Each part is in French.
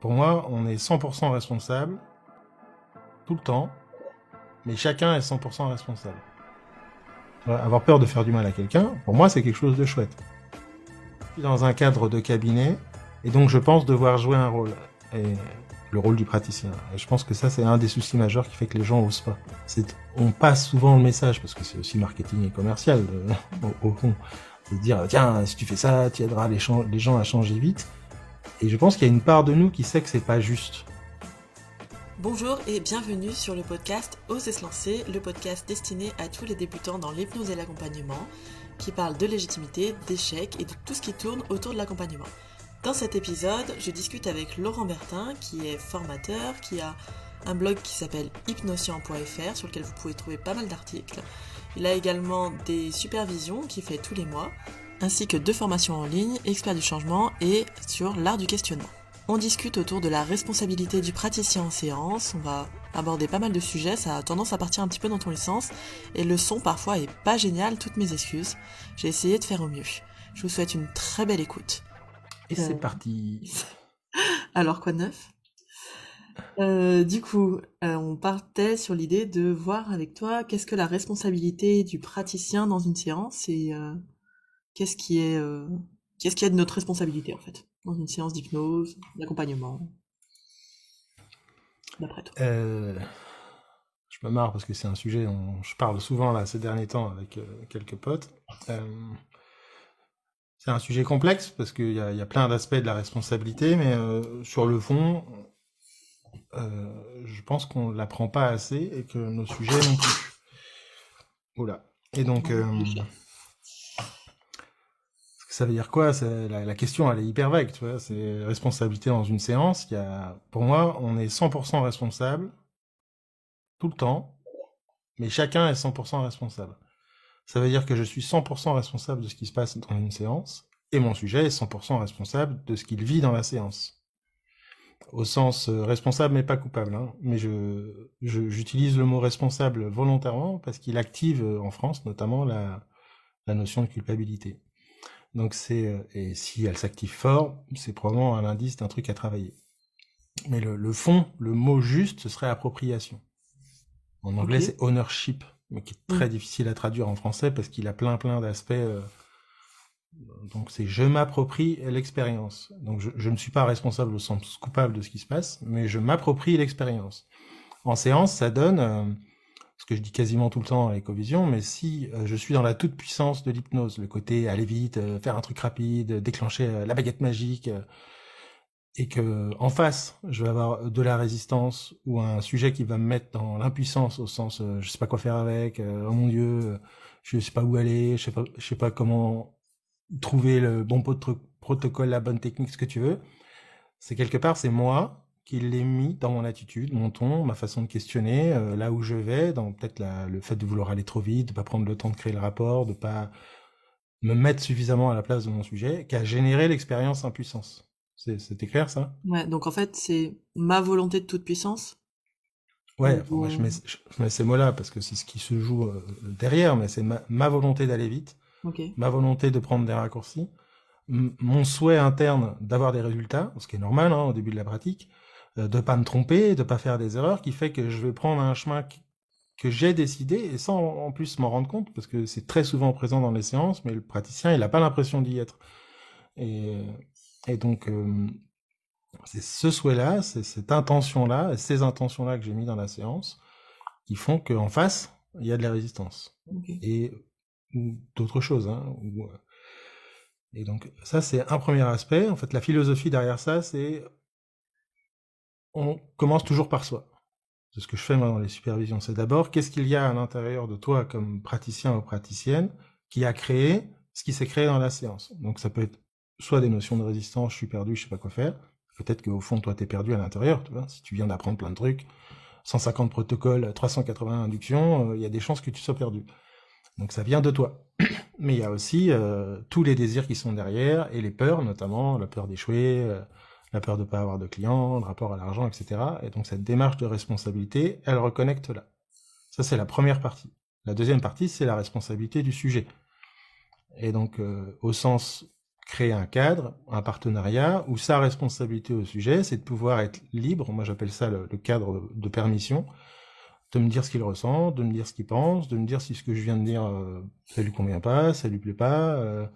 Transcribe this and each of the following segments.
pour moi, on est 100% responsable tout le temps, mais chacun est 100% responsable. Avoir peur de faire du mal à quelqu'un, pour moi, c'est quelque chose de chouette. Je suis dans un cadre de cabinet, et donc je pense devoir jouer un rôle. Et le rôle du praticien. Et je pense que ça, c'est un des soucis majeurs qui fait que les gens osent pas. On passe souvent le message, parce que c'est aussi marketing et commercial, au fond, de dire, tiens, si tu fais ça, tu aideras les gens à changer vite. Et je pense qu'il y a une part de nous qui sait que c'est pas juste. Bonjour et bienvenue sur le podcast Oser se lancer, le podcast destiné à tous les débutants dans l'hypnose et l'accompagnement, qui parle de légitimité, d'échecs et de tout ce qui tourne autour de l'accompagnement. Dans cet épisode, je discute avec Laurent Bertin, qui est formateur, qui a un blog qui s'appelle hypnoscient.fr, sur lequel vous pouvez trouver pas mal d'articles. Il a également des supervisions qu'il fait tous les mois, ainsi que 2 formations en ligne, expert du changement et sur l'art du questionnement. On discute autour de la responsabilité du praticien en séance, on va aborder pas mal de sujets, ça a tendance à partir un petit peu dans tous les sens, et le son parfois est pas génial, toutes mes excuses. J'ai essayé de faire au mieux. Je vous souhaite une très belle écoute. Et c'est parti. Alors, quoi de neuf ? Du coup, on partait sur l'idée de voir avec toi qu'est-ce que la responsabilité du praticien dans une séance et qu'est-ce qui est de notre responsabilité en fait dans une séance d'hypnose, d'accompagnement, d'après toi. Je me marre parce que c'est un sujet dont je parle souvent là ces derniers temps avec quelques potes. C'est un sujet complexe parce qu'il y a plein d'aspects de la responsabilité, mais sur le fond, je pense qu'on ne l'apprend pas assez et que nos sujets non plus. Oula. Et donc, ça veut dire quoi ? La question, elle est hyper vague, tu vois. C'est responsabilité dans une séance. Pour moi, on est 100% responsable tout le temps, mais chacun est 100% responsable. Ça veut dire que je suis 100% responsable de ce qui se passe dans une séance, et mon sujet est 100% responsable de ce qu'il vit dans la séance. Au sens responsable mais pas coupable, hein. Mais j'utilise le mot responsable volontairement parce qu'il active en France notamment la notion de culpabilité. Donc et si elle s'active fort, c'est probablement un indice d'un truc à travailler. Mais le fond, le mot juste, ce serait appropriation. En anglais, c'est ownership, mais qui est très difficile à traduire en français parce qu'il a plein d'aspects. Donc c'est je m'approprie l'expérience. Donc je ne suis pas responsable au sens coupable de ce qui se passe, mais je m'approprie l'expérience. En séance, ça donne ce que je dis quasiment tout le temps à Ecovision, mais si je suis dans la toute puissance de l'hypnose, le côté aller vite, faire un truc rapide, déclencher la baguette magique, et que en face, je vais avoir de la résistance ou un sujet qui va me mettre dans l'impuissance au sens je sais pas quoi faire avec, oh mon Dieu, je sais pas où aller, je sais pas comment trouver le bon protocole, la bonne technique, ce que tu veux. C'est quelque part, c'est moi qui l'ai mis dans mon attitude, mon ton, ma façon de questionner, là où je vais, dans peut-être le fait de vouloir aller trop vite, de pas prendre le temps de créer le rapport, de pas me mettre suffisamment à la place de mon sujet, qui a généré l'expérience impuissance. C'était clair, ça ? Ouais, donc en fait, c'est ma volonté de toute puissance. Ouais, enfin, moi je mets ces mots-là parce que c'est ce qui se joue derrière, mais c'est ma volonté d'aller vite, ma volonté de prendre des raccourcis, mon souhait interne d'avoir des résultats, ce qui est normal au début de la pratique, de pas me tromper, de pas faire des erreurs, qui fait que je vais prendre un chemin que j'ai décidé, et sans en plus m'en rendre compte, parce que c'est très souvent présent dans les séances, mais le praticien, il a pas l'impression d'y être. Et donc, c'est ce souhait-là, c'est cette intention-là, et ces intentions-là que j'ai mis dans la séance, qui font qu'en face, il y a de la résistance. Ou d'autres choses, et donc, ça, c'est un premier aspect. En fait, la philosophie derrière ça, c'est on commence toujours par soi. C'est ce que je fais moi dans les supervisions. C'est d'abord, qu'est-ce qu'il y a à l'intérieur de toi comme praticien ou praticienne qui a créé ce qui s'est créé dans la séance. Donc, ça peut être soit des notions de résistance, je suis perdu, je sais pas quoi faire. Peut-être qu'au fond, toi, t'es perdu à l'intérieur, tu vois. Si tu viens d'apprendre plein de trucs, 150 protocoles, 380 inductions, il y a des chances que tu sois perdu. Donc, ça vient de toi. Mais il y a aussi tous les désirs qui sont derrière, et les peurs, notamment la peur d'échouer, la peur de ne pas avoir de clients, le rapport à l'argent, etc. Et donc cette démarche de responsabilité, elle reconnecte là. Ça, c'est la première partie. La deuxième partie, c'est la responsabilité du sujet. Et donc, au sens créer un cadre, un partenariat, où sa responsabilité au sujet, c'est de pouvoir être libre, moi j'appelle ça le cadre de permission, de me dire ce qu'il ressent, de me dire ce qu'il pense, de me dire si ce que je viens de dire, ça lui convient pas, ça lui plaît pas,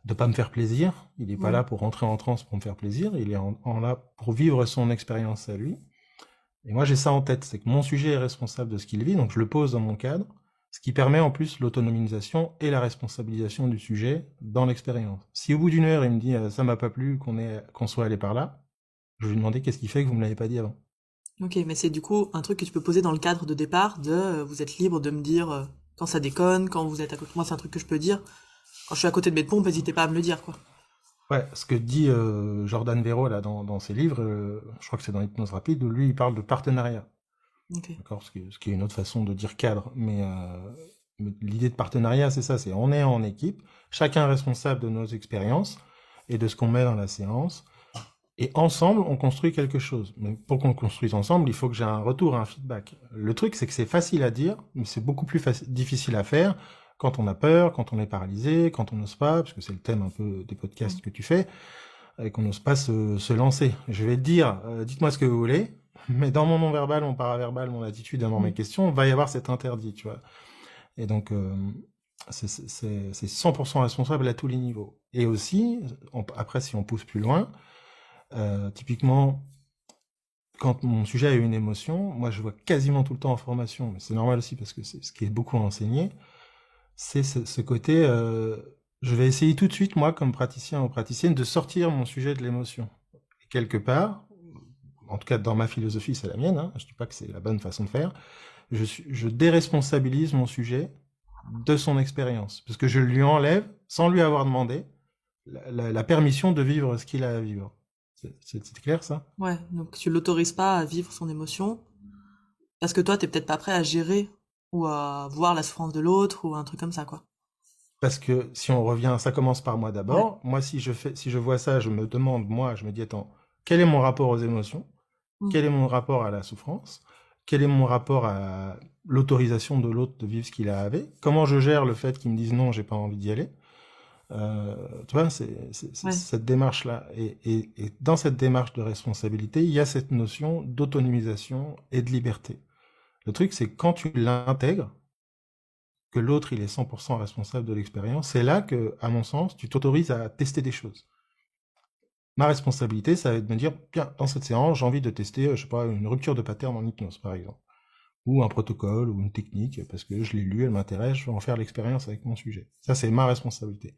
de pas me faire plaisir. Il est pas là pour rentrer en transe pour me faire plaisir, il est là pour vivre son expérience à lui. Et moi j'ai ça en tête, c'est que mon sujet est responsable de ce qu'il vit, donc je le pose dans mon cadre, ce qui permet en plus l'autonomisation et la responsabilisation du sujet dans l'expérience. Si au bout d'une heure il me dit ça m'a pas plu qu'on soit allé par là, je vais lui demander qu'est-ce qui fait que vous me l'avez pas dit avant. Ok, mais c'est du coup un truc que tu peux poser dans le cadre de départ vous êtes libre de me dire quand ça déconne, quand vous êtes à côté de moi, c'est un truc que je peux dire. Quand je suis à côté de mes pompes, n'hésitez pas à me le dire, quoi. Ouais, ce que dit Jordan Véro là dans ses livres, je crois que c'est dans Hypnose rapide, où lui il parle de partenariat. Okay. D'accord, ce qui est une autre façon de dire cadre, mais l'idée de partenariat c'est ça, c'est on est en équipe, chacun est responsable de nos expériences et de ce qu'on met dans la séance, et ensemble on construit quelque chose. Mais pour qu'on construise ensemble, il faut que j'ai un retour, un feedback. Le truc c'est que c'est facile à dire, mais c'est beaucoup plus difficile à faire quand on a peur, quand on est paralysé, quand on n'ose pas, parce que c'est le thème un peu des podcasts que tu fais, et qu'on n'ose pas se lancer. Je vais te dire, dites-moi ce que vous voulez, mais dans mon non-verbal, mon paraverbal, mon attitude, dans mes questions, va y avoir cet interdit, tu vois. Et donc, c'est 100% responsable à tous les niveaux. Et aussi, après, si on pousse plus loin, typiquement, quand mon sujet a une émotion, moi je vois quasiment tout le temps en formation, mais c'est normal aussi parce que c'est ce qui est beaucoup enseigné, c'est ce côté, je vais essayer tout de suite, moi, comme praticien ou praticienne, de sortir mon sujet de l'émotion. Et quelque part, en tout cas dans ma philosophie, c'est la mienne, hein, je dis pas que c'est la bonne façon de faire, je déresponsabilise mon sujet de son expérience, parce que je lui enlève, sans lui avoir demandé, la permission de vivre ce qu'il a à vivre. C'est clair, ça? Ouais, donc tu l'autorises pas à vivre son émotion, parce que toi, t'es peut-être pas prêt à gérer ou à voir la souffrance de l'autre ou un truc comme ça, quoi. Parce que si on revient, ça commence par moi d'abord. Ouais. Moi, si je vois ça, je me demande, moi, je me dis, attends, quel est mon rapport aux émotions? Quel est mon rapport à la souffrance? Quel est mon rapport à l'autorisation de l'autre de vivre ce qu'il a avec? Comment je gère le fait qu'il me dise non, j'ai pas envie d'y aller? Tu vois, c'est cette démarche-là. Et dans cette démarche de responsabilité, il y a cette notion d'autonomisation et de liberté. Le truc, c'est quand tu l'intègres, que l'autre, il est 100% responsable de l'expérience, c'est là que, à mon sens, tu t'autorises à tester des choses. Ma responsabilité, ça va être de me dire, bien, dans cette séance, j'ai envie de tester, je sais pas, une rupture de pattern en hypnose, par exemple. Ou un protocole, ou une technique, parce que je l'ai lu, elle m'intéresse, je vais en faire l'expérience avec mon sujet. Ça, c'est ma responsabilité.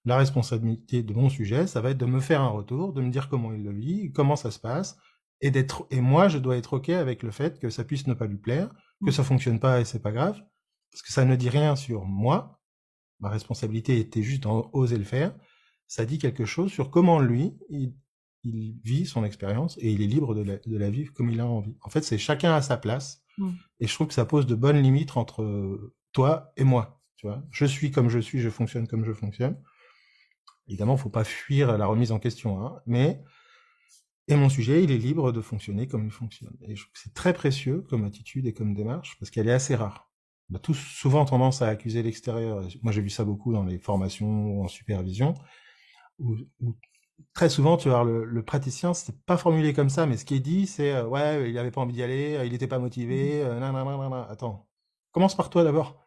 La responsabilité de mon sujet, ça va être de me faire un retour, de me dire comment il le vit, comment ça se passe, et moi, je dois être OK avec le fait que ça puisse ne pas lui plaire, que ça fonctionne pas et c'est pas grave, parce que ça ne dit rien sur moi, ma responsabilité était juste d'oser le faire, ça dit quelque chose sur comment lui, il vit son expérience et il est libre de la vivre comme il a envie. En fait, c'est chacun à sa place, et je trouve que ça pose de bonnes limites entre toi et moi, tu vois. Je suis comme je suis, je fonctionne comme je fonctionne. Évidemment, faut pas fuir la remise en question, hein, mais mon sujet, il est libre de fonctionner comme il fonctionne. Et je trouve que c'est très précieux comme attitude et comme démarche, parce qu'elle est assez rare. On a tous souvent tendance à accuser l'extérieur. Moi, j'ai vu ça beaucoup dans les formations ou en supervision, où très souvent, tu vois, le praticien, c'est pas formulé comme ça, mais ce qui est dit, c'est ouais, il avait pas envie d'y aller, il était pas motivé, Attends, commence par toi d'abord.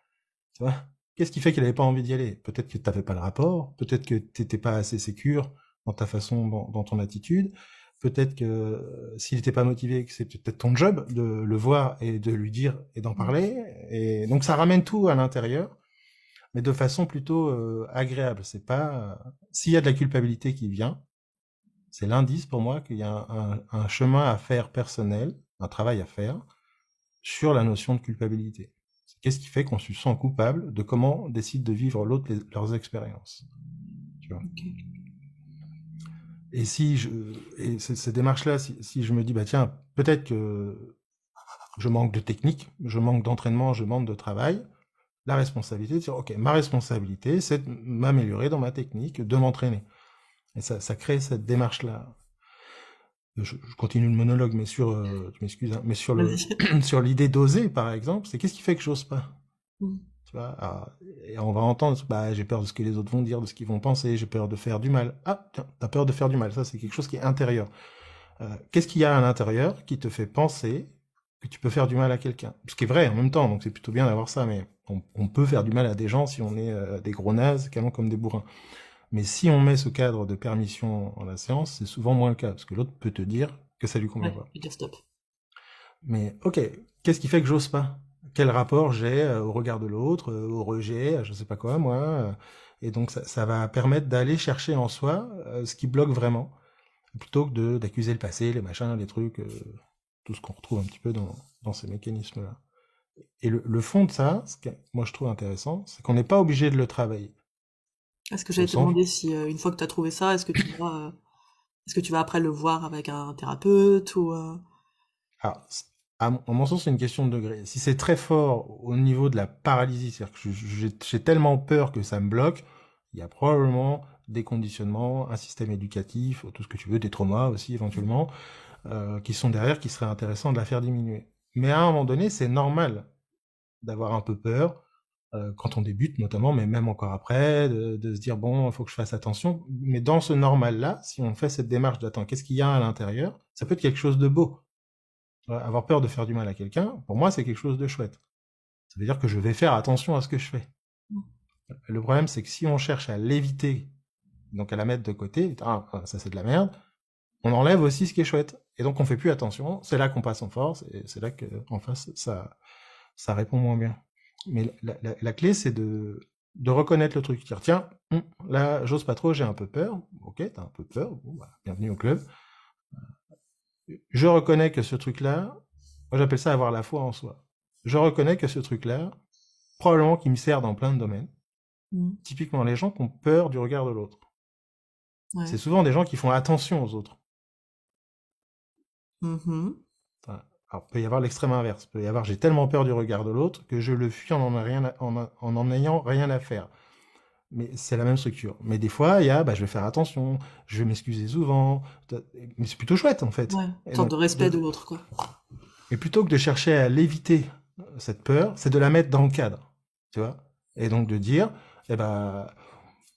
Tu vois, qu'est-ce qui fait qu'il avait pas envie d'y aller? Peut-être que t'avais pas le rapport, peut-être que t'étais pas assez sécure dans ta façon, dans ton attitude. Peut-être que s'il n'était pas motivé, que c'est peut-être ton job de le voir et de lui dire et d'en parler. Et donc ça ramène tout à l'intérieur, mais de façon plutôt agréable. C'est pas s'il y a de la culpabilité qui vient, c'est l'indice pour moi qu'il y a un chemin à faire personnel, un travail à faire sur la notion de culpabilité. Qu'est-ce qui fait qu'on se sent coupable de comment décide de vivre l'autre leurs expériences, tu vois. Okay. Et ces démarches-là, si je me dis, bah tiens, peut-être que je manque de technique, je manque d'entraînement, je manque de travail, la responsabilité, de dire, ok, ma responsabilité, c'est de m'améliorer dans ma technique, de m'entraîner. Et ça crée cette démarche-là. Je continue le monologue, mais tu m'excuses, hein, mais sur l'idée d'oser, par exemple, c'est qu'est-ce qui fait que j'ose pas? Tu vois, et on va entendre, bah, j'ai peur de ce que les autres vont dire, de ce qu'ils vont penser, j'ai peur de faire du mal. Ah, tiens, t'as peur de faire du mal. Ça, c'est quelque chose qui est intérieur. Qu'est-ce qu'il y a à l'intérieur qui te fait penser que tu peux faire du mal à quelqu'un? Ce qui est vrai en même temps, donc c'est plutôt bien d'avoir ça, mais on peut faire du mal à des gens si on est des gros nazes, calons comme des bourrins. Mais si on met ce cadre de permission en la séance, c'est souvent moins le cas, parce que l'autre peut te dire que ça lui convient pas. Et dire stop. Mais ok, qu'est-ce qui fait que j'ose pas? Quel rapport j'ai au regard de l'autre, au rejet, je sais pas quoi, moi. Et donc ça va permettre d'aller chercher en soi ce qui bloque vraiment, plutôt que d'accuser le passé, les machins, les trucs, tout ce qu'on retrouve un petit peu dans ces mécanismes-là. Et le fond de ça, ce que moi je trouve intéressant, c'est qu'on n'est pas obligé de le travailler. Est-ce que Au j'allais te sens, demander si, une fois que tu as trouvé ça, est-ce que tu vas après le voir avec un thérapeute ou... alors, à mon sens, c'est une question de degré. Si c'est très fort au niveau de la paralysie, c'est-à-dire que j'ai tellement peur que ça me bloque, il y a probablement des conditionnements, un système éducatif, tout ce que tu veux, des traumas aussi éventuellement, qui sont derrière, qui seraient intéressants de la faire diminuer. Mais à un moment donné, c'est normal d'avoir un peu peur, quand on débute notamment, mais même encore après, de se dire, bon, il faut que je fasse attention. Mais dans ce normal-là, si on fait cette démarche d'attendre, qu'est-ce qu'il y a à l'intérieur, ça peut être quelque chose de beau. Avoir peur de faire du mal à quelqu'un, pour moi, c'est quelque chose de chouette. Ça veut dire que je vais faire attention à ce que je fais. Le problème, c'est que si on cherche à l'éviter, donc à la mettre de côté, ça c'est de la merde, on enlève aussi ce qui est chouette. Et donc on fait plus attention, c'est là qu'on passe en force, et c'est là qu'en face, ça répond moins bien. Mais la clé, c'est de reconnaître le truc. Dire, tiens, là, j'ose pas trop, j'ai un peu peur. Ok, t'as un peu peur, bon, bah, bienvenue au club. Je reconnais que ce truc-là, moi j'appelle ça avoir la foi en soi. Je reconnais que ce truc-là, probablement qu'il me sert dans plein de domaines. Typiquement, les gens qui ont peur du regard de l'autre. Ouais. C'est souvent des gens qui font attention aux autres. Mhm. Alors, il peut y avoir l'extrême inverse. Il peut y avoir, j'ai tellement peur du regard de l'autre que je le fuis en ayant rien à faire. Mais c'est la même structure. Mais des fois, il y a, bah, je vais faire attention, je vais m'excuser souvent. Mais c'est plutôt chouette, en fait. Ouais. Et Une sorte donc, de respect de l'autre, quoi. et plutôt que de chercher à l'éviter, cette peur, c'est de la mettre dans le cadre. Tu vois? Et donc de dire, eh ben,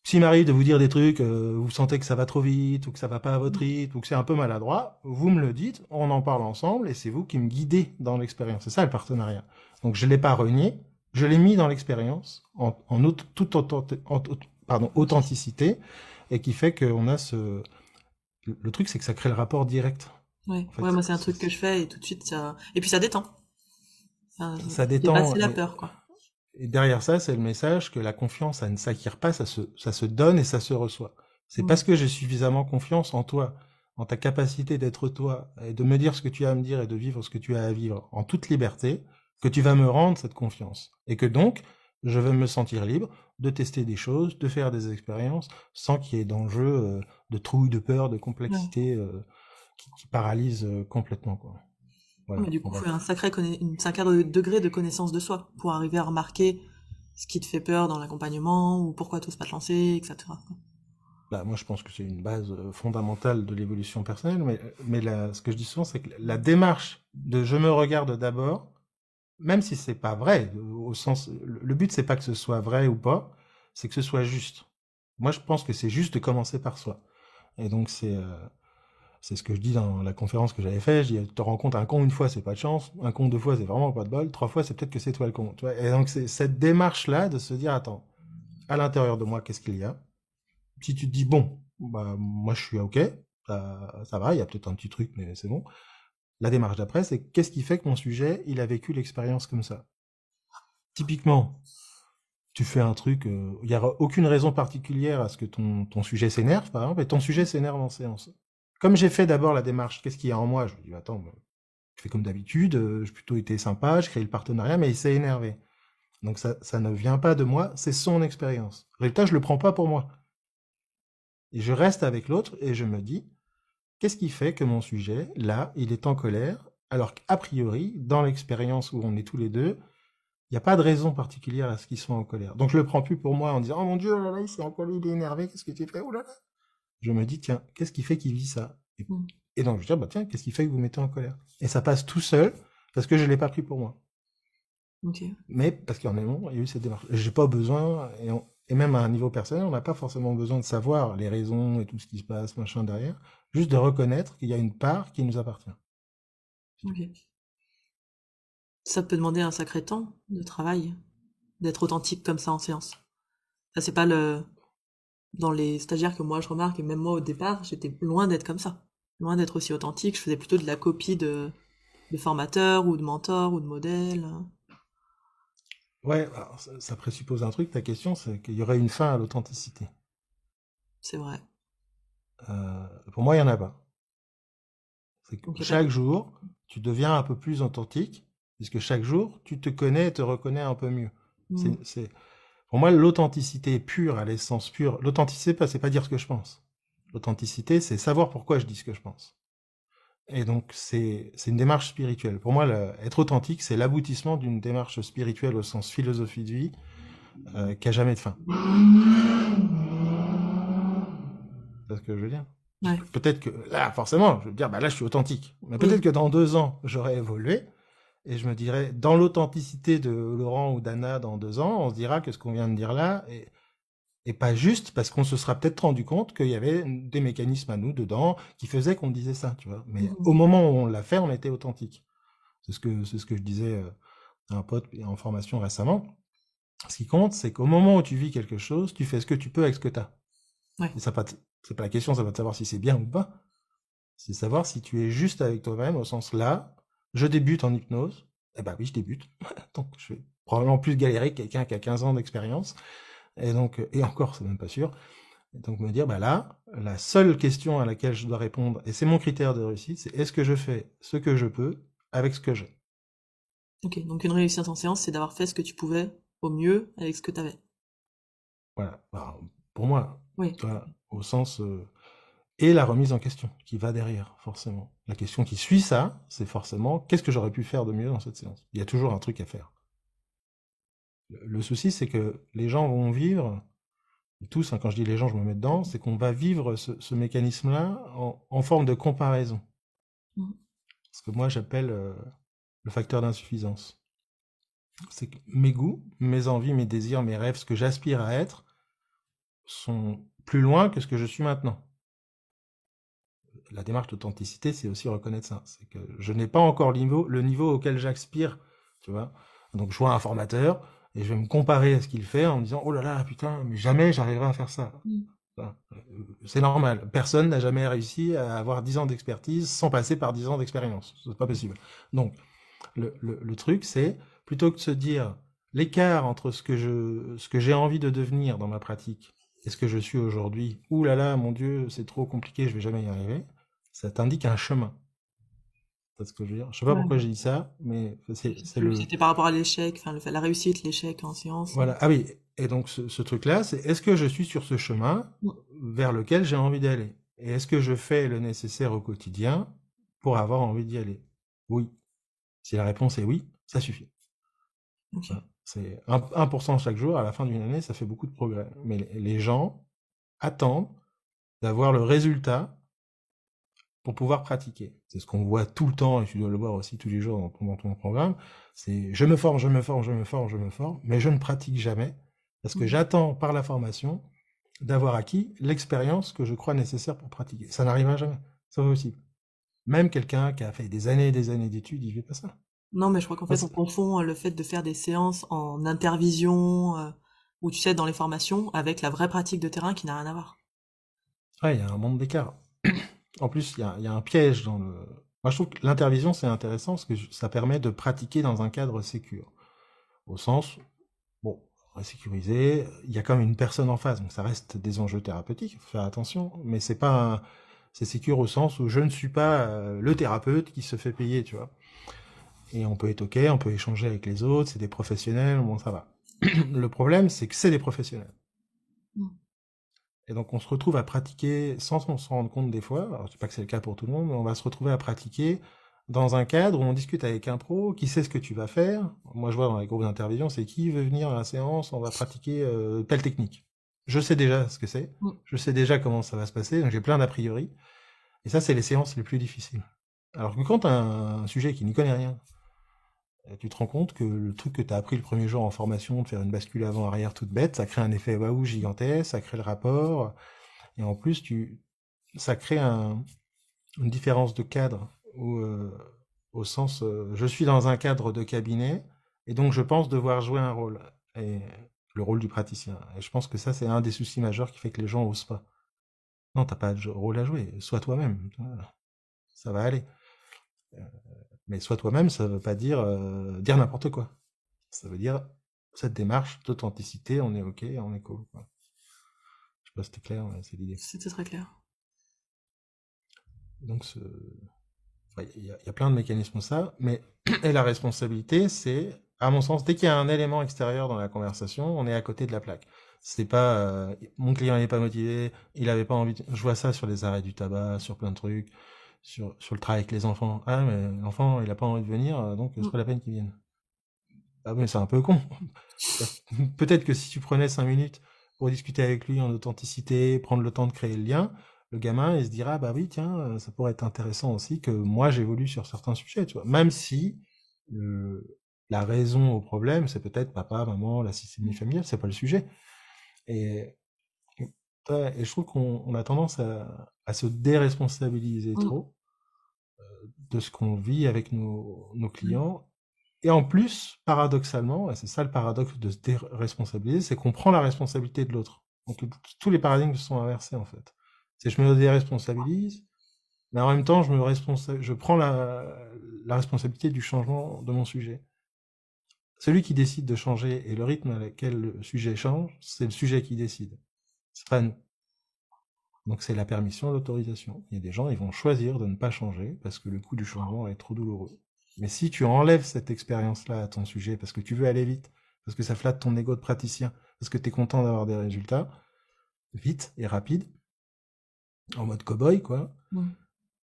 s'il m'arrive de vous dire des trucs, vous sentez que ça va trop vite, ou que ça va pas à votre rythme, ou que c'est un peu maladroit, vous me le dites, on en parle ensemble, et c'est vous qui me guidez dans l'expérience. C'est ça le partenariat. Donc je l'ai pas renié, je l'ai mis dans l'expérience, authenticité, et qui fait qu'on a ce... Le truc, c'est que ça crée le rapport direct. Ouais. En fait, Ouais, moi, c'est un truc que je fais et tout de suite, ça... Et puis ça détend. ça C'est détend, passer la peur, quoi. et derrière ça, c'est le message que la confiance, ça ne s'acquiert pas, ça se donne et ça se reçoit. C'est parce que j'ai suffisamment confiance en toi, en ta capacité d'être toi, et de me dire ce que tu as à me dire et de vivre ce que tu as à vivre en toute liberté, que tu vas me rendre cette confiance. Et que donc, je vais me sentir libre de tester des choses, de faire des expériences, sans qu'il y ait d'enjeux de trouille, de peur, de complexité qui paralyse complètement, quoi. Voilà. Mais du Bon, coup, il faut bref. un sacré degré de connaissance de soi pour arriver à remarquer ce qui te fait peur dans l'accompagnement ou pourquoi t'oses pas te lancer, etc. Bah, moi, je pense que c'est une base fondamentale de l'évolution personnelle, mais ce que je dis souvent, c'est que la démarche de je me regarde d'abord, même si c'est pas vrai, au sens, le but c'est pas que ce soit vrai ou pas, c'est que ce soit juste. Moi, je pense que c'est juste de commencer par soi. Et donc, c'est ce que je dis dans la conférence que j'avais fait. Je dis, te rencontres un con une fois, c'est pas de chance. Un con deux fois, c'est vraiment pas de bol. Trois fois, c'est peut-être que c'est toi le con. Tu vois. Et donc, c'est cette démarche-là de se dire, attends, à l'intérieur de moi, qu'est-ce qu'il y a? Si tu te dis, bon, bah, moi je suis OK, ça va, il y a peut-être un petit truc, mais c'est bon. La démarche d'après, c'est qu'est-ce qui fait que mon sujet, il a vécu l'expérience comme ça? Typiquement, tu fais un truc, il n'y aura aucune raison particulière à ce que ton sujet s'énerve, par exemple, et ton sujet s'énerve en séance. Comme j'ai fait d'abord la démarche, qu'est-ce qu'il y a en moi? Je me dis, attends, je fais comme d'habitude, j'ai plutôt été sympa, je crée le partenariat, mais il s'est énervé. Donc ça ne vient pas de moi, c'est son expérience. Résultat, je le prends pas pour moi. Et je reste avec l'autre et je me dis, qu'est-ce qui fait que mon sujet, là, il est en colère, alors qu'a priori, dans l'expérience où on est tous les deux, il n'y a pas de raison particulière à ce qu'il soit en colère. Donc je le prends plus pour moi en disant, oh mon Dieu, oh là là, il s'est en colère, il est énervé, qu'est-ce que tu fais? Oh là là. Je me dis, tiens, qu'est-ce qui fait qu'il vit ça? Et donc je dis, bah tiens, qu'est-ce qui fait que vous mettez en colère? Et ça passe tout seul, parce que je ne l'ai pas pris pour moi. Ok. Mais parce qu'en amont, il y a eu cette démarche. J'ai pas besoin, et même à un niveau personnel, on n'a pas forcément besoin de savoir les raisons et tout ce qui se passe, machin derrière, juste de reconnaître qu'il y a une part qui nous appartient. Ok. Ça peut demander un sacré temps de travail, d'être authentique comme ça en séance. Ça, c'est pas dans les stagiaires que moi je remarque, et même moi au départ, j'étais loin d'être comme ça. Loin d'être aussi authentique, je faisais plutôt de la copie de formateurs ou de mentors ou de modèles. Ouais, alors ça présuppose un truc, ta question, c'est qu'il y aurait une fin à l'authenticité. C'est vrai. Pour moi, il y en a pas. C'est que Donc, chaque jour, tu deviens un peu plus authentique, puisque chaque jour, tu te connais et te reconnais un peu mieux. C'est, pour moi, l'authenticité pure, à l'essence pure, l'authenticité, c'est pas dire ce que je pense. L'authenticité, c'est savoir pourquoi je dis ce que je pense. Et donc, c'est une démarche spirituelle. Pour moi, être authentique, c'est l'aboutissement d'une démarche spirituelle au sens philosophie de vie, qui a jamais de fin. C'est ce que je veux dire. ouais. Peut-être que là, forcément, je veux dire, bah là, je suis authentique. Mais Oui. peut-être que dans 2 ans, j'aurai évolué. Et je me dirais, dans l'authenticité de Laurent ou d'Anna dans 2 ans, on se dira que ce qu'on vient de dire là est pas juste parce qu'on se sera peut-être rendu compte qu'il y avait des mécanismes à nous dedans qui faisaient qu'on disait ça, tu vois. Mais au moment où on l'a fait, on était authentique. C'est ce que je disais à un pote en formation récemment. Ce qui compte, c'est qu'au moment où tu vis quelque chose, tu fais ce que tu peux avec ce que tu as. Ouais. Et c'est pas la question, ça va de savoir si c'est bien ou pas. C'est savoir si tu es juste avec toi-même au sens là, je débute en hypnose. Eh ben oui, je débute. Donc je vais probablement plus galérer que quelqu'un qui a 15 ans d'expérience. Et donc, et encore, c'est même pas sûr. Et donc me dire, bah là, la seule question à laquelle je dois répondre, et c'est mon critère de réussite, c'est est-ce que je fais ce que je peux avec ce que j'ai. Ok, donc une réussite en séance, c'est d'avoir fait ce que tu pouvais au mieux avec ce que tu avais. Voilà. Alors, pour moi, Oui. tu vois, au sens et la remise en question qui va derrière, forcément. La question qui suit ça, c'est forcément qu'est-ce que j'aurais pu faire de mieux dans cette séance. Il y a toujours un truc à faire. Le souci, c'est que les gens vont vivre, et tous, hein, quand je dis les gens, je me mets dedans, c'est qu'on va vivre ce mécanisme-là en forme de comparaison. Ce que moi j'appelle le facteur d'insuffisance. C'est que mes goûts, mes envies, mes désirs, mes rêves, ce que j'aspire à être, sont plus loin que ce que je suis maintenant. La démarche d'authenticité, c'est aussi reconnaître ça. C'est que je n'ai pas encore le niveau auquel j'aspire, tu vois. Donc je vois un formateur et je vais me comparer à ce qu'il fait en me disant oh là là putain mais jamais j'arriverai à faire ça. C'est normal. Personne n'a jamais réussi à avoir 10 ans d'expertise sans passer par 10 ans d'expérience. C'est pas possible. Donc le truc c'est plutôt que de se dire l'écart entre ce que j'ai envie de devenir dans ma pratique et ce que je suis aujourd'hui, ouh là là, mon Dieu, c'est trop compliqué, je vais jamais y arriver, ça t'indique un chemin. C'est ce que je veux dire. Je sais pas pourquoi j'ai dit ça, mais C'était par rapport à l'échec, enfin la réussite, l'échec en séance. Voilà. Ah oui. Et donc ce truc-là, c'est est-ce que je suis sur ce chemin vers lequel j'ai envie d'aller? Et est-ce que je fais le nécessaire au quotidien pour avoir envie d'y aller? Oui. Si la réponse est oui, ça suffit. Okay. Voilà. C'est 1% chaque jour, à la fin d'une année, ça fait beaucoup de progrès. Mais les gens attendent d'avoir le résultat pour pouvoir pratiquer. C'est ce qu'on voit tout le temps, et tu dois le voir aussi tous les jours dans ton programme, c'est je me forme, mais je ne pratique jamais, parce que j'attends par la formation d'avoir acquis l'expérience que je crois nécessaire pour pratiquer. Ça n'arrivera jamais, c'est pas possible. Même quelqu'un qui a fait des années et des années d'études, il fait pas ça. Non, mais je crois qu'en fait, on confond le fait de faire des séances en intervision, ou tu sais, dans les formations, avec la vraie pratique de terrain qui n'a rien à voir. Ouais, il y a un monde d'écart. En plus, il y a un piège dans le... Moi, je trouve que l'intervision, c'est intéressant parce que ça permet de pratiquer dans un cadre sécure. Au sens, bon, sécurisé, il y a quand même une personne en face, donc ça reste des enjeux thérapeutiques, il faut faire attention, mais c'est pas c'est sécure au sens où je ne suis pas le thérapeute qui se fait payer, tu vois. Et on peut être ok, on peut échanger avec les autres, c'est des professionnels, bon, ça va. Le problème, c'est que c'est des professionnels. Et donc on se retrouve à pratiquer sans s'en rendre compte des fois, alors je dis pas que c'est le cas pour tout le monde, mais on va se retrouver à pratiquer dans un cadre où on discute avec un pro qui sait ce que tu vas faire. Moi je vois dans les groupes d'intervision, c'est qui veut venir à la séance, on va pratiquer telle technique. Je sais déjà ce que c'est, je sais déjà comment ça va se passer, donc j'ai plein d'a priori. Et ça c'est les séances les plus difficiles. Alors que quand t'as un sujet qui n'y connaît rien, Et tu te rends compte que le truc que tu as appris le premier jour en formation, de faire une bascule avant-arrière toute bête, ça crée un effet waouh gigantesque, ça crée le rapport, et en plus, ça crée une différence de cadre, au sens, je suis dans un cadre de cabinet, et donc je pense devoir jouer un rôle, et le rôle du praticien. Et je pense que ça, c'est un des soucis majeurs qui fait que les gens osent pas. Non, t'as pas de rôle à jouer, sois toi-même, ça va aller. Euh, Mais sois toi-même, ça veut pas dire n'importe quoi. Ça veut dire cette démarche d'authenticité, on est ok, on est cool, quoi. Je sais pas si c'était clair, mais c'est l'idée. C'était très clair. Donc, enfin, il y a plein de mécanismes comme ça, mais et la responsabilité, c'est, à mon sens, dès qu'il y a un élément extérieur dans la conversation, on est à côté de la plaque. C'est pas mon client n'est pas motivé, il avait pas envie. Je vois ça sur les arrêts du tabac, sur plein de trucs, sur le travail avec les enfants. Ah mais l'enfant il a pas envie de venir, donc c'est pas la peine qu'il vienne. Ah mais c'est un peu con. Peut-être que si tu prenais 5 minutes pour discuter avec lui en authenticité, prendre le temps de créer le lien, le gamin il se dira bah oui tiens ça pourrait être intéressant aussi que moi j'évolue sur certains sujets, tu vois. Même si la raison au problème c'est peut-être papa, maman, la systémie familiale, c'est pas le sujet. Et, et je trouve qu'on a tendance à se déresponsabiliser Mm. trop de ce qu'on vit avec nos clients. Et en plus, paradoxalement, et c'est ça le paradoxe de se déresponsabiliser, c'est qu'on prend la responsabilité de l'autre. Donc tous les paradigmes se sont inversés en fait. C'est je me déresponsabilise, mais en même temps je prends la responsabilité du changement de mon sujet. Celui qui décide de changer et le rythme à lequel le sujet change, c'est le sujet qui décide. C'est pas nous. Donc c'est la permission, l'autorisation. Il y a des gens, ils vont choisir de ne pas changer parce que le coût du changement est trop douloureux. Mais si tu enlèves cette expérience-là à ton sujet parce que tu veux aller vite, parce que ça flatte ton ego de praticien, parce que tu es content d'avoir des résultats, vite et rapide, en mode cow-boy, quoi,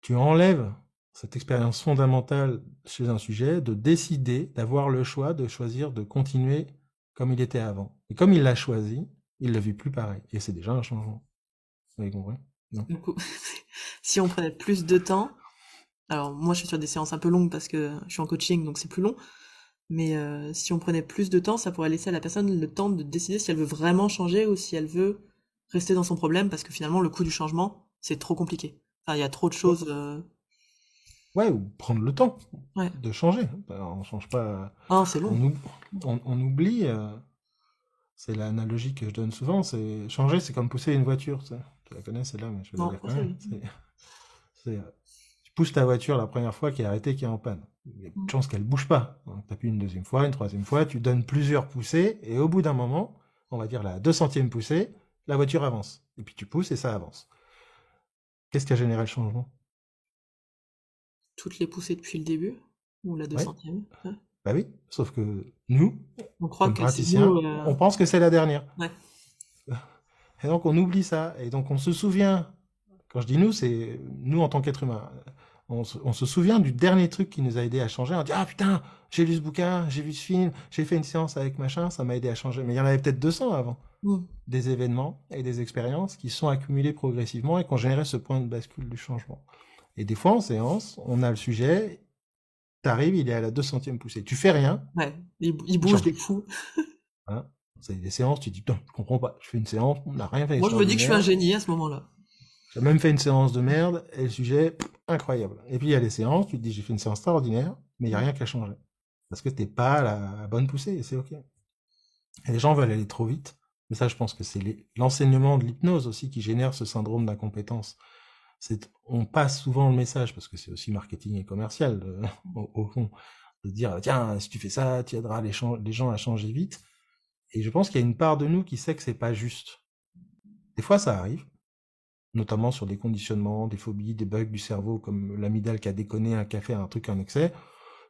tu enlèves cette expérience fondamentale chez un sujet, de décider, d'avoir le choix, de choisir, de continuer comme il était avant. Et comme il l'a choisi, il ne le vit plus pareil. Et c'est déjà un changement. Vous avez compris? Non. Du coup, si on prenait plus de temps, alors moi je suis sur des séances un peu longues parce que je suis en coaching donc c'est plus long, mais si on prenait plus de temps, ça pourrait laisser à la personne le temps de décider si elle veut vraiment changer ou si elle veut rester dans son problème parce que finalement le coût du changement c'est trop compliqué. Enfin il y a trop de choses. Ouais, ou prendre le temps Ouais. de changer. Ben, on change pas. Ah c'est long. On oublie. C'est l'analogie que je donne souvent. C'est changer, c'est comme pousser une voiture. Tu sais. Tu la connais celle-là, mais je vais la Non, dire pas quand même. celle-là. Tu pousses ta voiture la première fois qui est arrêtée, qui est en panne. Il y a de chances qu'elle bouge pas. Donc tu appuies une deuxième fois, une troisième fois, tu donnes plusieurs poussées, et au bout d'un moment, on va dire la 200e poussée, la voiture avance. Et puis tu pousses et ça avance. Qu'est-ce qui a généré le changement? Toutes les poussées depuis le début ou la Oui, 200e. Ouais. bah oui. Sauf que nous, On croit comme que c'est nous. praticiens, on pense que c'est la dernière. Ouais. Et donc on oublie ça. Et donc on se souvient, quand je dis nous, c'est nous en tant qu'être humain. On se souvient du dernier truc qui nous a aidé à changer. On dit ah putain, j'ai lu ce bouquin, j'ai vu ce film, j'ai fait une séance avec machin, ça m'a aidé à changer. Mais il y en avait peut-être 200 avant. Mm. Des événements et des expériences qui sont accumulés progressivement et qui ont généré ce point de bascule du changement. Et des fois en séance, on a le sujet, t'arrives, il est à la 200e poussée. Tu fais rien, Ouais. Il il bouge change. des fous. Hein, c'est des séances, tu dis putain, je comprends pas. Je fais une séance, on n'a rien fait Moi je me dis que je suis un d'extraordinaire. génie à ce moment-là. J'ai même fait une séance de merde et le sujet, incroyable. Et puis il y a les séances, tu te dis j'ai fait une séance extraordinaire, mais il n'y a rien qui a changé. Parce que t'es pas à la bonne poussée et c'est ok. Et les gens veulent aller trop vite. Mais ça, je pense que c'est l'enseignement de l'hypnose aussi qui génère ce syndrome d'incompétence. On passe souvent le message, parce que c'est aussi marketing et commercial, au fond, de dire, tiens, si tu fais ça, tu aideras les gens à changer vite. Et je pense qu'il y a une part de nous qui sait que c'est pas juste. Des fois, ça arrive, notamment sur des conditionnements, des phobies, des bugs du cerveau, comme l'amygdale qui a déconné un café, un truc en excès.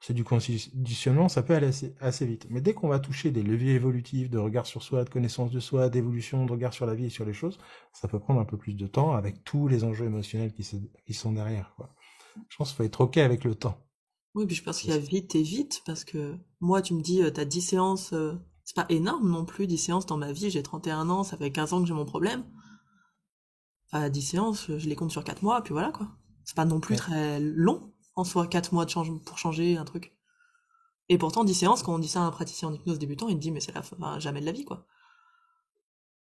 C'est du conditionnement, ça peut aller assez vite. Mais dès qu'on va toucher des leviers évolutifs de regard sur soi, de connaissance de soi, d'évolution, de regard sur la vie et sur les choses, ça peut prendre un peu plus de temps avec tous les enjeux émotionnels qui sont derrière, quoi. Je pense qu'il faut être ok avec le temps. Oui, puis je pense qu'il y a vite et vite, parce que moi, tu me dis, t'as 10 séances, c'est pas énorme non plus, 10 séances dans ma vie, j'ai 31 ans, ça fait 15 ans que j'ai mon problème. Enfin, 10 séances, je les compte sur 4 mois, puis voilà, quoi. C'est pas non plus Ouais. très long, en soi, 4 mois pour changer un truc. Et pourtant, 10 séances, quand on dit ça à un praticien en hypnose débutant, il te dit, mais c'est jamais de la vie, quoi.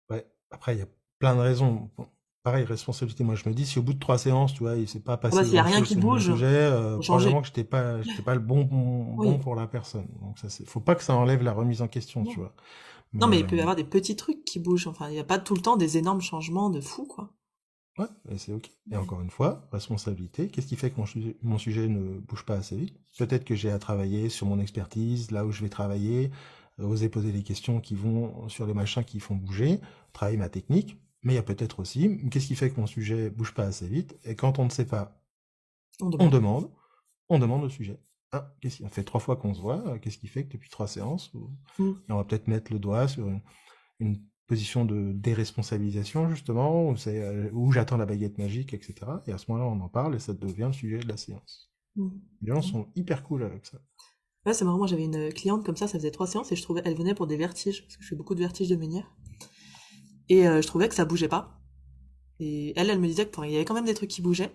Ouais. Après, il y a plein de raisons. Bon, pareil, responsabilité. Moi, je me dis, si au bout de 3 séances, tu vois, il s'est pas Ah bah, passé s'il y a rien grand-chose qui sur mon bouge, sujet, faut probablement changer. que j'étais pas le bon Oui. pour la personne. Donc ça, faut pas que ça enlève la remise en question, tu Non. vois. Non, Mais mais il peut y avoir des petits trucs qui bougent. Enfin, il n'y a pas tout le temps des énormes changements de fou, quoi. ouais, et c'est ok. Et encore une fois, responsabilité. Qu'est-ce qui fait que mon sujet ne bouge pas assez vite? Peut-être que j'ai à travailler sur mon expertise, là où je vais travailler, oser poser les questions qui vont sur les machins qui font bouger, travailler ma technique. Mais il y a peut-être aussi, qu'est-ce qui fait que mon sujet bouge pas assez vite? Et quand on ne sait pas, On on demande. demande, on demande au sujet. Ah, qu'est-ce qui on fait 3 fois qu'on se voit, qu'est-ce qui fait que depuis 3 séances, Mm. et on va peut-être mettre le doigt sur une position de déresponsabilisation, justement, où j'attends la baguette magique, etc. Et à ce moment-là, on en parle et ça devient le sujet de la séance. Mm. Les gens sont hyper cool avec ça. Ouais, c'est marrant, moi j'avais une cliente comme ça faisait 3 séances et je trouvais, elle venait pour des vertiges, parce que je fais beaucoup de vertiges de menhir. Et je trouvais que ça bougeait pas. Et elle me disait qu'il y avait quand même des trucs qui bougeaient.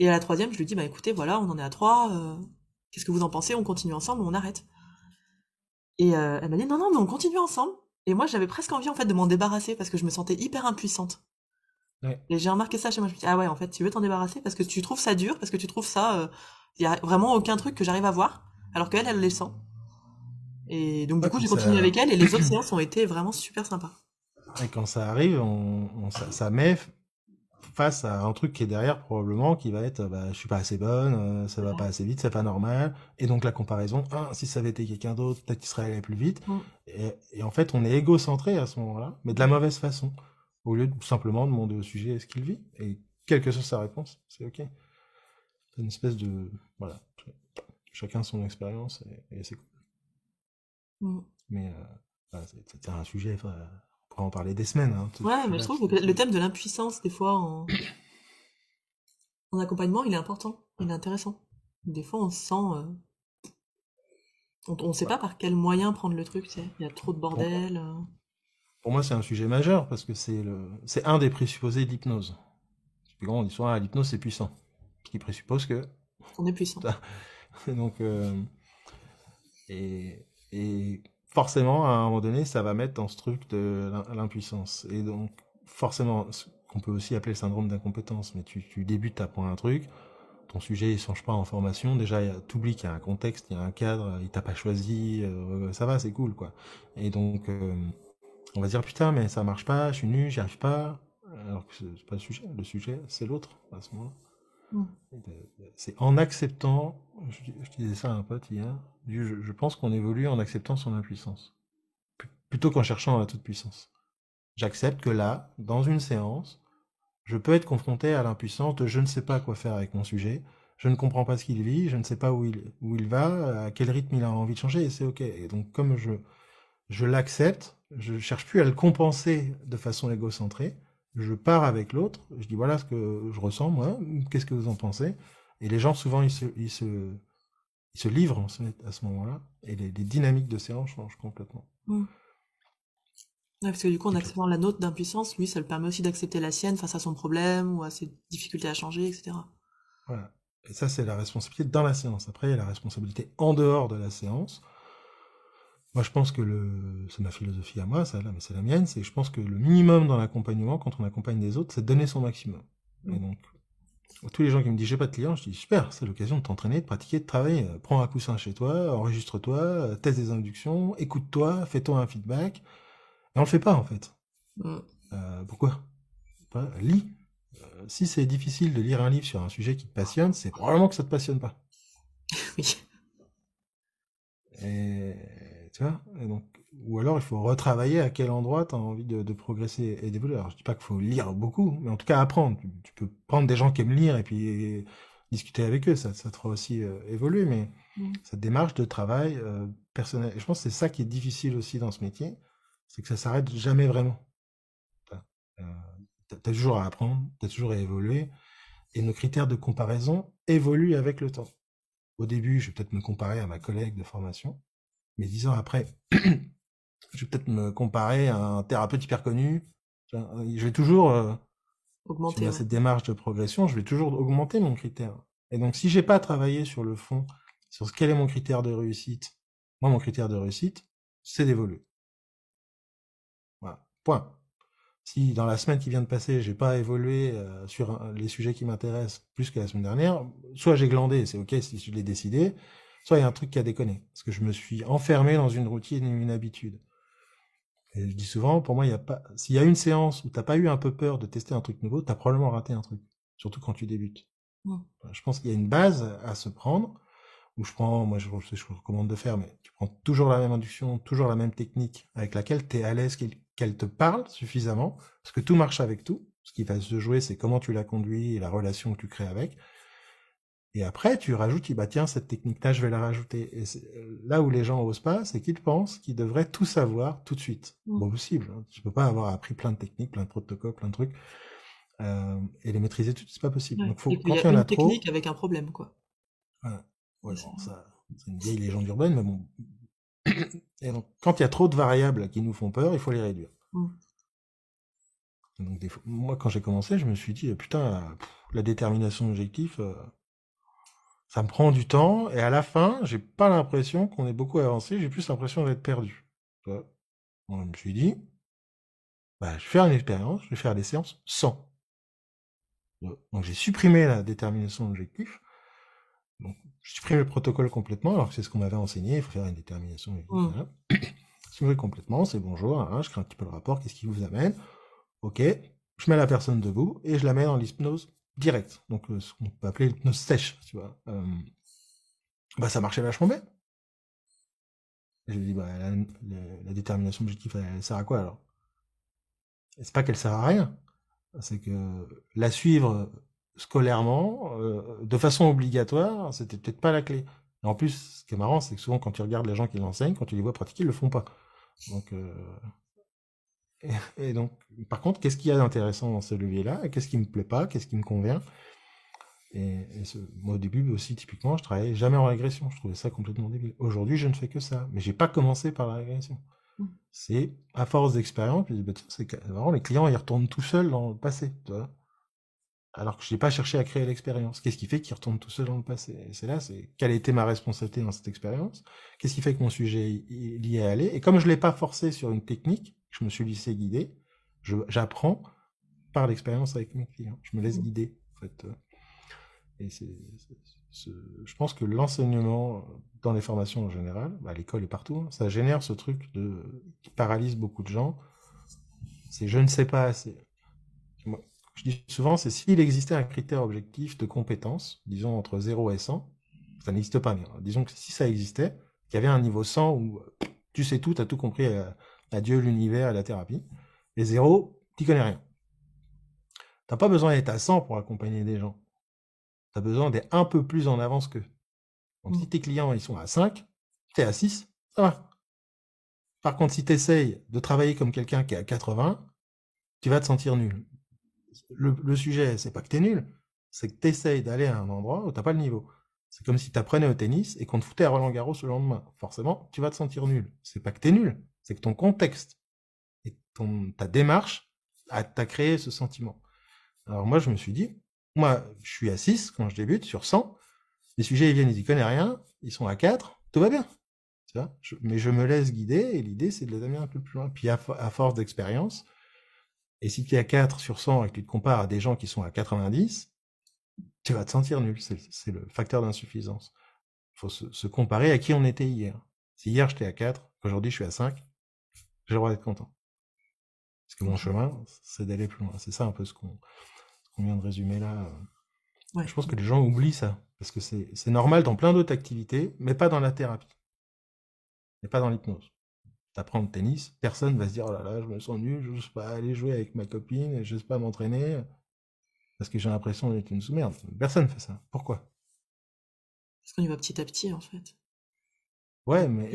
Et à la troisième, je lui dis, bah écoutez, voilà, on en est à 3, qu'est-ce que vous en pensez? On continue ensemble ou on arrête? Et elle m'a dit, non, non, mais on continue ensemble. Et moi, j'avais presque envie, en fait, de m'en débarrasser parce que je me sentais hyper impuissante. Ouais. Et j'ai remarqué ça chez moi. Je me dis, ah ouais, en fait, tu veux t'en débarrasser parce que tu trouves ça dur, parce que tu trouves ça, y a vraiment aucun truc que j'arrive à voir, alors qu'elle, elle les sent. Et donc, du Ouais, coup, puis j'ai continué ça, avec elle et les autres séances ont été vraiment super sympas. et quand ça arrive, ça met face à un truc qui est derrière probablement qui va être bah, je suis pas assez bonne, ça va pas assez vite, c'est pas normal. Et donc la comparaison, si ça avait été quelqu'un d'autre, peut-être qu'il serait allé plus vite. Mm. Et en fait, on est égocentré à ce moment-là, mais de la mauvaise façon. Au lieu de simplement demander au sujet ce qu'il vit. Et quelle que soit sa réponse, c'est ok. C'est une espèce de... Voilà. Chacun son expérience et c'est cool. Mm. Mais voilà, c'est un sujet, on pourrait en parler des semaines. Hein, Ouais, mais je celui-là, trouve que le thème de l'impuissance, des fois, en accompagnement, il est important, il est intéressant. Des fois, on se sent, on sait pas bah, par quel moyen prendre le truc, tu sais. Il y a trop de pour, bordel. pour moi, c'est un sujet majeur parce que c'est un des présupposés de l'hypnose. Puis on dit souvent, l'hypnose, c'est puissant. Ce qui présuppose que... On est puissant. Donc, et forcément, à un moment donné, ça va mettre dans ce truc de l'impuissance. Et donc, forcément, ce qu'on peut aussi appeler le syndrome d'incompétence, mais tu débutes, t'apprends un truc, ton sujet, il change pas en formation, déjà, t'oublies qu'il y a un contexte, il y a un cadre, il t'a pas choisi, ça va, c'est cool, quoi. Et donc, on va se dire, putain, mais ça marche pas, je suis nul, j'y arrive pas. Alors que c'est pas le sujet, c'est l'autre, à ce moment-là. Mm. C'est en acceptant, je disais ça à un pote hier, je pense qu'on évolue en acceptant son impuissance, plutôt qu'en cherchant la toute puissance. J'accepte que là, dans une séance, je peux être confronté à l'impuissance de je ne sais pas quoi faire avec mon sujet, je ne comprends pas ce qu'il vit, je ne sais pas où il va, à quel rythme il a envie de changer, et c'est ok. Et donc comme je l'accepte, je cherche plus à le compenser de façon égocentrée, je pars avec l'autre, je dis voilà ce que je ressens moi, qu'est-ce que vous en pensez? Et les gens souvent ils se livrent à ce moment-là, et les dynamiques de séance changent complètement. Mm. Ouais, parce que du coup, en Et puis, acceptant la nôtre d'impuissance, lui, ça le permet aussi d'accepter la sienne face à son problème ou à ses difficultés à changer, etc. voilà. Et ça, c'est la responsabilité dans la séance. Après, il y a la responsabilité en dehors de la séance. Moi, je pense que c'est ma philosophie à moi, ça, là, mais c'est la mienne, c'est que je pense que le minimum dans l'accompagnement, quand on accompagne des autres, c'est de donner son maximum. Et Mm. donc, tous les gens qui me disent j'ai pas de clients, je dis super, c'est l'occasion de t'entraîner, de pratiquer, de travailler. Prends un coussin chez toi, enregistre-toi, teste des inductions, écoute-toi, fais-toi un feedback. Et on le fait pas en fait. Mm. Pourquoi? Lis. Si c'est difficile de lire un livre sur un sujet qui te passionne, c'est probablement que ça te passionne pas. Oui. Et tu vois, et donc, ou alors il faut retravailler à quel endroit tu as envie de progresser et d'évoluer. Alors je dis pas qu'il faut lire beaucoup, mais en tout cas apprendre. Tu peux prendre des gens qui aiment lire et puis discuter avec eux, ça te fera aussi évoluer, mais Mm. cette démarche de travail personnel. Et je pense que c'est ça qui est difficile aussi dans ce métier, c'est que ça s'arrête jamais vraiment. Euh, t'as toujours à apprendre, t'as toujours à évoluer, et nos critères de comparaison évoluent avec le temps. Au début, je vais peut-être me comparer à ma collègue de formation, mais 10 ans après, je vais peut-être me comparer à un thérapeute hyper connu. Je vais toujours, si on Augmenter, a ouais. cette démarche de progression, je vais toujours augmenter mon critère. Et donc, si j'ai pas travaillé sur le fond, sur quel est mon critère de réussite, Moi, mon critère de réussite, c'est d'évoluer. Voilà, point. Si dans la semaine qui vient de passer, j'ai pas évolué sur les sujets qui m'intéressent plus que la semaine dernière, soit j'ai glandé, c'est ok si je l'ai décidé, soit il y a un truc qui a déconné. Parce que je me suis enfermé dans une routine et une habitude. Et je dis souvent, pour moi, il y a pas, s'il y a une séance où t'as pas eu un peu peur de tester un truc nouveau, t'as probablement raté un truc. Surtout quand tu débutes. Je pense qu'il y a une base à se prendre, où moi je recommande de faire, mais tu prends toujours la même induction, toujours la même technique, avec laquelle tu es à l'aise, qu'elle te parle suffisamment, parce que tout marche avec tout. Ce qui va se jouer, c'est comment tu la conduis et la relation que tu crées avec. Et après, tu rajoutes, bah tiens, cette technique-là, je vais la rajouter. Et là où les gens osent pas, c'est qu'ils pensent qu'ils devraient tout savoir tout de suite. Bon, possible. Hein. Tu peux pas avoir appris plein de techniques, plein de protocoles, plein de trucs, et les maîtriser tout de suite, c'est pas possible. Ouais. Donc, Et puis, quand il y il y a en une a trop, technique avec un problème, quoi. ouais, bon, ça, c'est une vieille légende urbaine, mais bon. Et donc, quand il y a trop de variables qui nous font peur, il faut les réduire. Donc, moi, quand j'ai commencé, je me suis dit, putain, la détermination d'objectif, ça me prend du temps, et à la fin, j'ai pas l'impression qu'on ait beaucoup avancé, j'ai plus l'impression d'être perdu. Tu vois. Donc, je me suis dit, bah, je vais faire une expérience, je vais faire des séances sans. Donc, j'ai supprimé la détermination d'objectif. Donc, je supprime le protocole complètement, alors que c'est ce qu'on m'avait enseigné, il faut faire une détermination d'objectif. Voilà. Supprimer complètement, c'est bonjour, hein, je crée un petit peu le rapport, qu'est-ce qui vous amène? Ok, je mets la personne debout et je la mets dans l'hypnose directe. Donc, ce qu'on peut appeler l'hypnose sèche, tu vois. Bah, ça marchait vachement bien. Et je lui dis, bah, la détermination d'objectif, elle sert à quoi alors? Et c'est pas qu'elle sert à rien, c'est que la suivre scolairement, de façon obligatoire, c'était peut-être pas la clé. Et en plus, ce qui est marrant, c'est que souvent, quand tu regardes les gens qui l'enseignent, quand tu les vois pratiquer, ils le font pas. Donc, et donc, par contre, qu'est-ce qu'il y a d'intéressant dans ce levier-là? Et qu'est-ce qui me plaît pas? Qu'est-ce qui me convient? Moi, au début aussi, typiquement, je travaillais jamais en régression. Je trouvais ça complètement débile. Aujourd'hui, je ne fais que ça. Mais j'ai pas commencé par la régression. C'est à force d'expérience, puis bah, c'est vraiment les clients, ils retournent tout seuls dans le passé. Tu vois, alors que je n'ai pas cherché à créer l'expérience. Qu'est-ce qui fait qu'ils retournent tout seuls dans le passé? Et c'est là, c'est quelle a été ma responsabilité dans cette expérience? Qu'est-ce qui fait que mon sujet est lié à aller? Et comme je l'ai pas forcé sur une technique, je me suis laissé guider, j'apprends par l'expérience avec mes clients. Je me laisse guider, en fait. Et je pense que l'enseignement dans les formations en général, à l'école et partout, hein, ça génère ce truc qui paralyse beaucoup de gens. C'est je ne sais pas assez. Moi, je dis souvent, c'est s'il existait un critère objectif de compétence, disons entre 0 et 100, ça n'existe pas, mais disons que si ça existait, qu'il y avait un niveau 100 où tu sais tout, tu as tout compris à Dieu, l'univers, à la thérapie, et 0, tu connais rien. T'as pas besoin d'être à 100 pour accompagner des gens. Tu as besoin d'être un peu plus en avance qu'eux. Donc si tes clients ils sont à 5, tu es à 6, ça va. Par contre, si tu essayes de travailler comme quelqu'un qui est à 80, tu vas te sentir nul. Le sujet, c'est pas que tu es nul, c'est que tu essayes d'aller à un endroit où tu n'as pas le niveau. C'est comme si tu apprenais au tennis et qu'on te foutait à Roland-Garros le lendemain. Forcément, tu vas te sentir nul. C'est pas que tu es nul, c'est que ton contexte et ta démarche t'a créé ce sentiment. Alors moi, je me suis dit, moi, je suis à 6 quand je débute sur 100. Les sujets, ils viennent, ils y connaissent rien, ils sont à 4, tout va bien. Tu vois, mais je me laisse guider, et l'idée, c'est de les amener un peu plus loin. Puis à force d'expérience, et si tu es à 4 sur 100 et que tu te compares à des gens qui sont à 90, tu vas te sentir nul. C'est le facteur d'insuffisance. Il faut se comparer à qui on était hier. Si hier j'étais à 4, aujourd'hui je suis à 5, j'ai le droit d'être content. Parce que mon chemin, c'est d'aller plus loin. C'est ça un peu ce qu'on vient de résumer là. Ouais. Je pense que les gens oublient ça. Parce que c'est normal dans plein d'autres activités, mais pas dans la thérapie. Et pas dans l'hypnose. T'apprends le tennis, personne va se dire, oh là là, je me sens nul, je n'ose pas aller jouer avec ma copine, je n'ose pas m'entraîner, parce que j'ai l'impression d'être une sous-merde. Personne fait ça. Pourquoi? Parce qu'on y va petit à petit, en fait. Ouais, mais...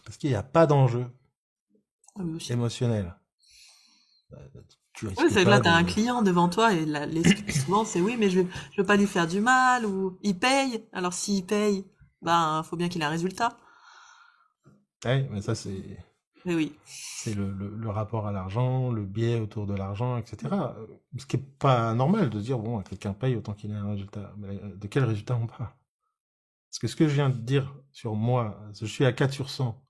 Parce qu'il n'y a pas d'enjeu émotionnel. Oui, c'est que là, tu as un client devant toi et l'excuse souvent, c'est oui, mais je veux pas lui faire du mal, ou il paye. Alors s'il paye, ben, faut bien qu'il ait un résultat. Ouais, mais ça, c'est... Mais oui. C'est le rapport à l'argent, le biais autour de l'argent, etc. Ce qui n'est pas normal de dire, bon, quelqu'un paye autant qu'il ait un résultat. Mais de quel résultat on parle? Parce que ce que je viens de dire sur moi, je suis à 4 sur 100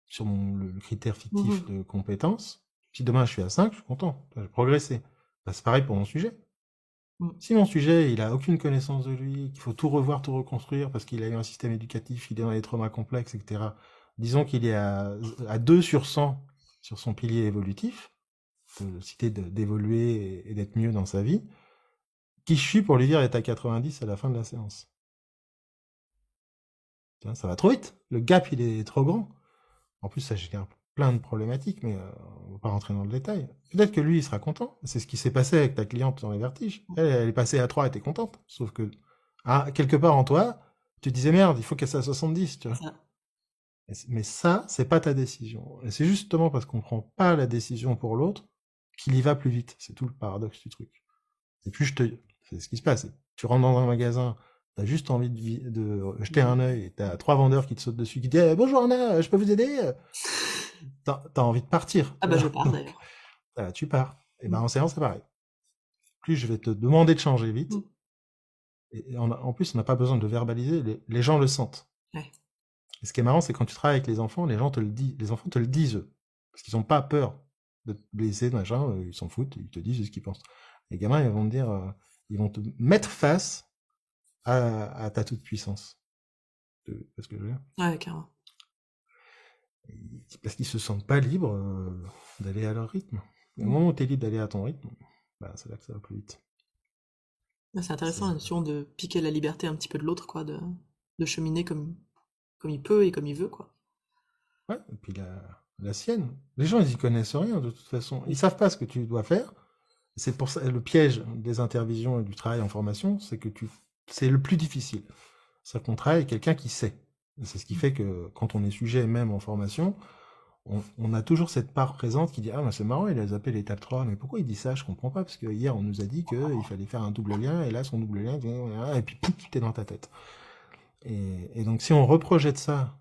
sur le critère fictif de compétence. Si demain je suis à 5, je suis content, j'ai progressé. Bah, c'est pareil pour mon sujet. Si mon sujet, il a aucune connaissance de lui, qu'il faut tout revoir, tout reconstruire parce qu'il a eu un système éducatif, il est dans les traumas complexes, etc. Disons qu'il est à 2 sur 100 sur son pilier évolutif, de citer d'évoluer et d'être mieux dans sa vie. Qui je suis pour lui dire d'être à 90 à la fin de la séance? Tiens, ça va trop vite. Le gap, il est trop grand. En plus, ça génère plein de problématiques, mais on va pas rentrer dans le détail. Peut-être que lui, il sera content. C'est ce qui s'est passé avec ta cliente dans les vertiges. Elle est passée à 3, elle était contente. Sauf que, quelque part en toi, tu disais merde, il faut qu'elle soit à 70, tu vois. Mais ça, c'est pas ta décision. Et c'est justement parce qu'on prend pas la décision pour l'autre qu'il y va plus vite. C'est tout le paradoxe du truc. Et puis c'est ce qui se passe. Tu rentres dans un magasin, t'as juste envie de jeter un œil, et t'as 3 vendeurs qui te sautent dessus, qui te disent bonjour Anna, je peux vous aider? T'as envie de partir. Ah bah je pars d'ailleurs. Tu pars. Et ben en séance, c'est pareil. Plus je vais te demander de changer vite. Et en plus, on n'a pas besoin de verbaliser, les gens le sentent. Ouais. Et ce qui est marrant, c'est quand tu travailles avec les enfants, les enfants te le disent, eux. Parce qu'ils n'ont pas peur de te blesser, machin, ils s'en foutent, ils te disent ce qu'ils pensent. Les gamins, ils vont te dire, ils vont te mettre face à ta toute-puissance. Parce que je veux dire. Ouais, carrément. Parce qu'ils se sentent pas libres d'aller à leur rythme. Au moment où tu es libre d'aller à ton rythme, bah, c'est là que ça va plus vite. C'est intéressant la notion de piquer la liberté un petit peu de l'autre, quoi, de cheminer comme il peut et comme il veut, quoi. Ouais, et puis la sienne. Les gens, ils y connaissent rien, de toute façon. Ils savent pas ce que tu dois faire. C'est pour ça, le piège des intervisions et du travail en formation, c'est que c'est le plus difficile. C'est qu'on travaille avec quelqu'un qui sait. Et c'est ce qui fait que quand on est sujet, même en formation, on a toujours cette part présente qui dit ah, mais c'est marrant, il a zappé l'étape 3, mais pourquoi il dit ça? Je comprends pas, parce que hier, on nous a dit qu'il fallait faire un double lien, et là, son double lien, et puis pouf, t'es dans ta tête. Et donc, si on reprojette ça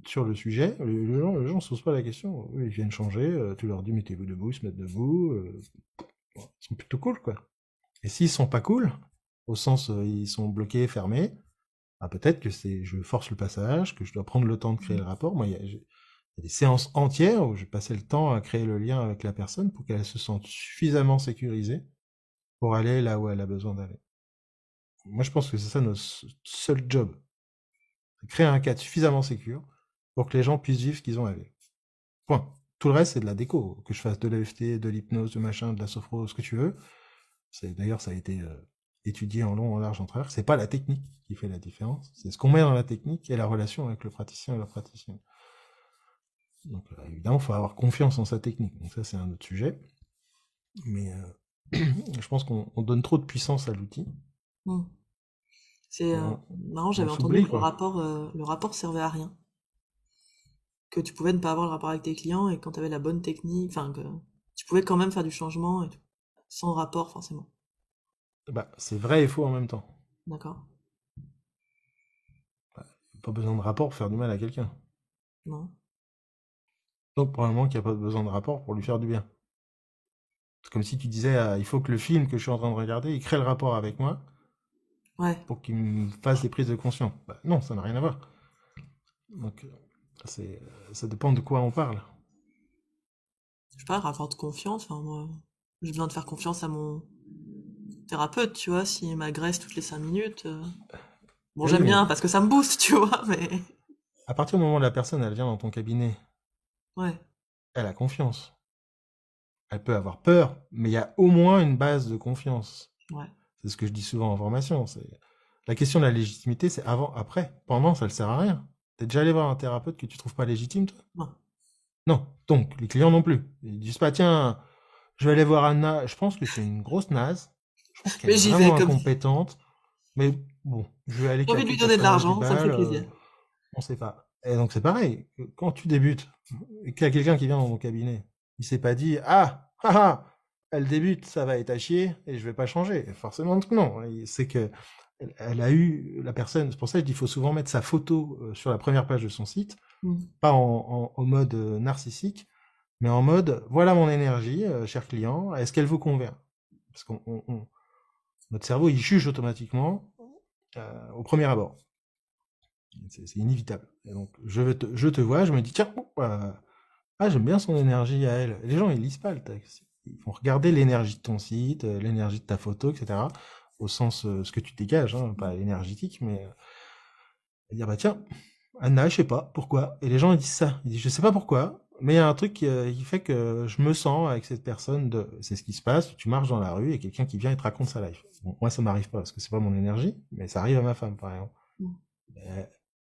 sur le sujet, les gens ne se posent pas la question. Ils viennent changer, tu leur dis mettez-vous debout, ils se mettent debout. Ils sont plutôt cool, quoi. Et s'ils sont pas cool, au sens ils sont bloqués, fermés, bah, peut-être que je force le passage, que je dois prendre le temps de créer le rapport. Moi, il y a des séances entières où je passais le temps à créer le lien avec la personne pour qu'elle se sente suffisamment sécurisée pour aller là où elle a besoin d'aller. Moi, je pense que c'est ça notre seul job. Créer un cadre suffisamment sécure pour que les gens puissent vivre ce qu'ils ont à vivre. Point. Tout le reste, c'est de la déco. Que je fasse de l'EFT, de l'hypnose, de machin, de la sophro, ce que tu veux. D'ailleurs, ça a été étudié en long, en large, en travers. C'est pas la technique qui fait la différence. C'est ce qu'on met dans la technique et la relation avec le praticien et la praticienne. Donc, évidemment, il faut avoir confiance en sa technique. Donc ça, c'est un autre sujet. Mais je pense qu'on donne trop de puissance à l'outil. C'est marrant, j'avais entendu que le rapport servait à rien. Que tu pouvais ne pas avoir le rapport avec tes clients et quand tu avais la bonne technique, enfin que tu pouvais quand même faire du changement et tout, sans rapport forcément. Bah, c'est vrai et faux en même temps. D'accord. Pas besoin de rapport pour faire du mal à quelqu'un. Non. Donc probablement qu'il n'y a pas besoin de rapport pour lui faire du bien. C'est comme si tu disais il faut que le film que je suis en train de regarder, il crée le rapport avec moi. Ouais. Pour qu'il me fasse des prises de conscience. Bah, non, ça n'a rien à voir. Donc, ça dépend de quoi on parle. Je sais pas, rapport de confiance. Enfin, moi, j'ai besoin de faire confiance à mon thérapeute, tu vois, s'il m'agresse toutes les 5 minutes. Bon, j'aime bien parce que ça me booste, tu vois, mais. À partir du moment où la personne, elle vient dans ton cabinet, ouais. Elle a confiance. Elle peut avoir peur, mais il y a au moins une base de confiance. Ouais. C'est ce que je dis souvent en formation. La question de la légitimité, c'est avant, après. Pendant, ça ne sert à rien. T'es déjà allé voir un thérapeute que tu trouves pas légitime, toi? Non. Non. Donc, les clients non plus. Ils disent pas, tiens, je vais aller voir Anna. Je pense que c'est une grosse naze. Je pense qu'elle est vraiment incompétente. Mais bon, je vais aller... J'ai envie de lui donner de l'argent, ça me fait plaisir. On sait pas. Et donc, c'est pareil. Quand tu débutes, et qu'il y a quelqu'un qui vient dans mon cabinet, il s'est pas dit, elle débute, ça va être à chier, et je vais pas changer. Et forcément, non. C'est que elle a eu la personne. C'est pour ça que je dis, il faut souvent mettre sa photo sur la première page de son site, pas en mode narcissique, mais en mode, voilà mon énergie, cher client, est-ce qu'elle vous convient? Parce que notre cerveau, il juge automatiquement, au premier abord. C'est inévitable. Et donc, je te vois, je me dis, tiens, j'aime bien son énergie à elle. Les gens, ils lisent pas le texte. Ils vont regarder l'énergie de ton site, l'énergie de ta photo, etc. Au sens, ce que tu dégages, hein, pas énergétique, mais dire, bah tiens, Anna, je sais pas pourquoi. Et les gens, ils disent ça. Ils disent, je sais pas pourquoi, mais il y a un truc qui fait que je me sens avec cette personne c'est ce qui se passe. Tu marches dans la rue et quelqu'un qui vient et te raconte sa life. Bon, moi, ça m'arrive pas parce que c'est pas mon énergie, mais ça arrive à ma femme, par exemple.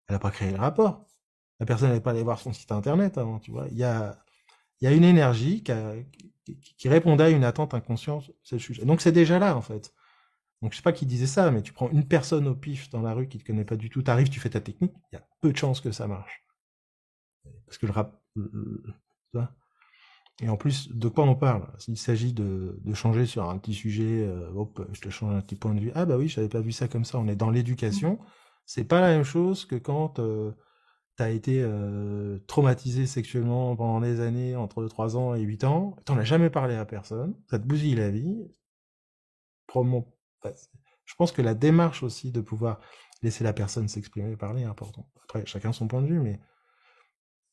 Elle a pas créé le rapport. La personne n'est pas allée voir son site internet avant, tu vois. Il y a une énergie qui répondait à une attente inconsciente, c'est le sujet. Donc c'est déjà là, en fait. Donc je sais pas qui disait ça, mais tu prends une personne au pif dans la rue qui te connaît pas du tout, t'arrives, tu fais ta technique, il y a peu de chances que ça marche. Parce que tu vois. Et en plus, de quoi on parle? S'il s'agit de changer sur un petit sujet, hop, je te change un petit point de vue. Ah bah oui, j'avais pas vu ça comme ça. On est dans l'éducation. C'est pas la même chose que quand t'as été traumatisé sexuellement pendant des années, entre 3 ans et 8 ans, t'en as jamais parlé à personne, ça te bousille la vie. Probablement, je pense que la démarche aussi de pouvoir laisser la personne s'exprimer et parler est importante. Après, chacun son point de vue, mais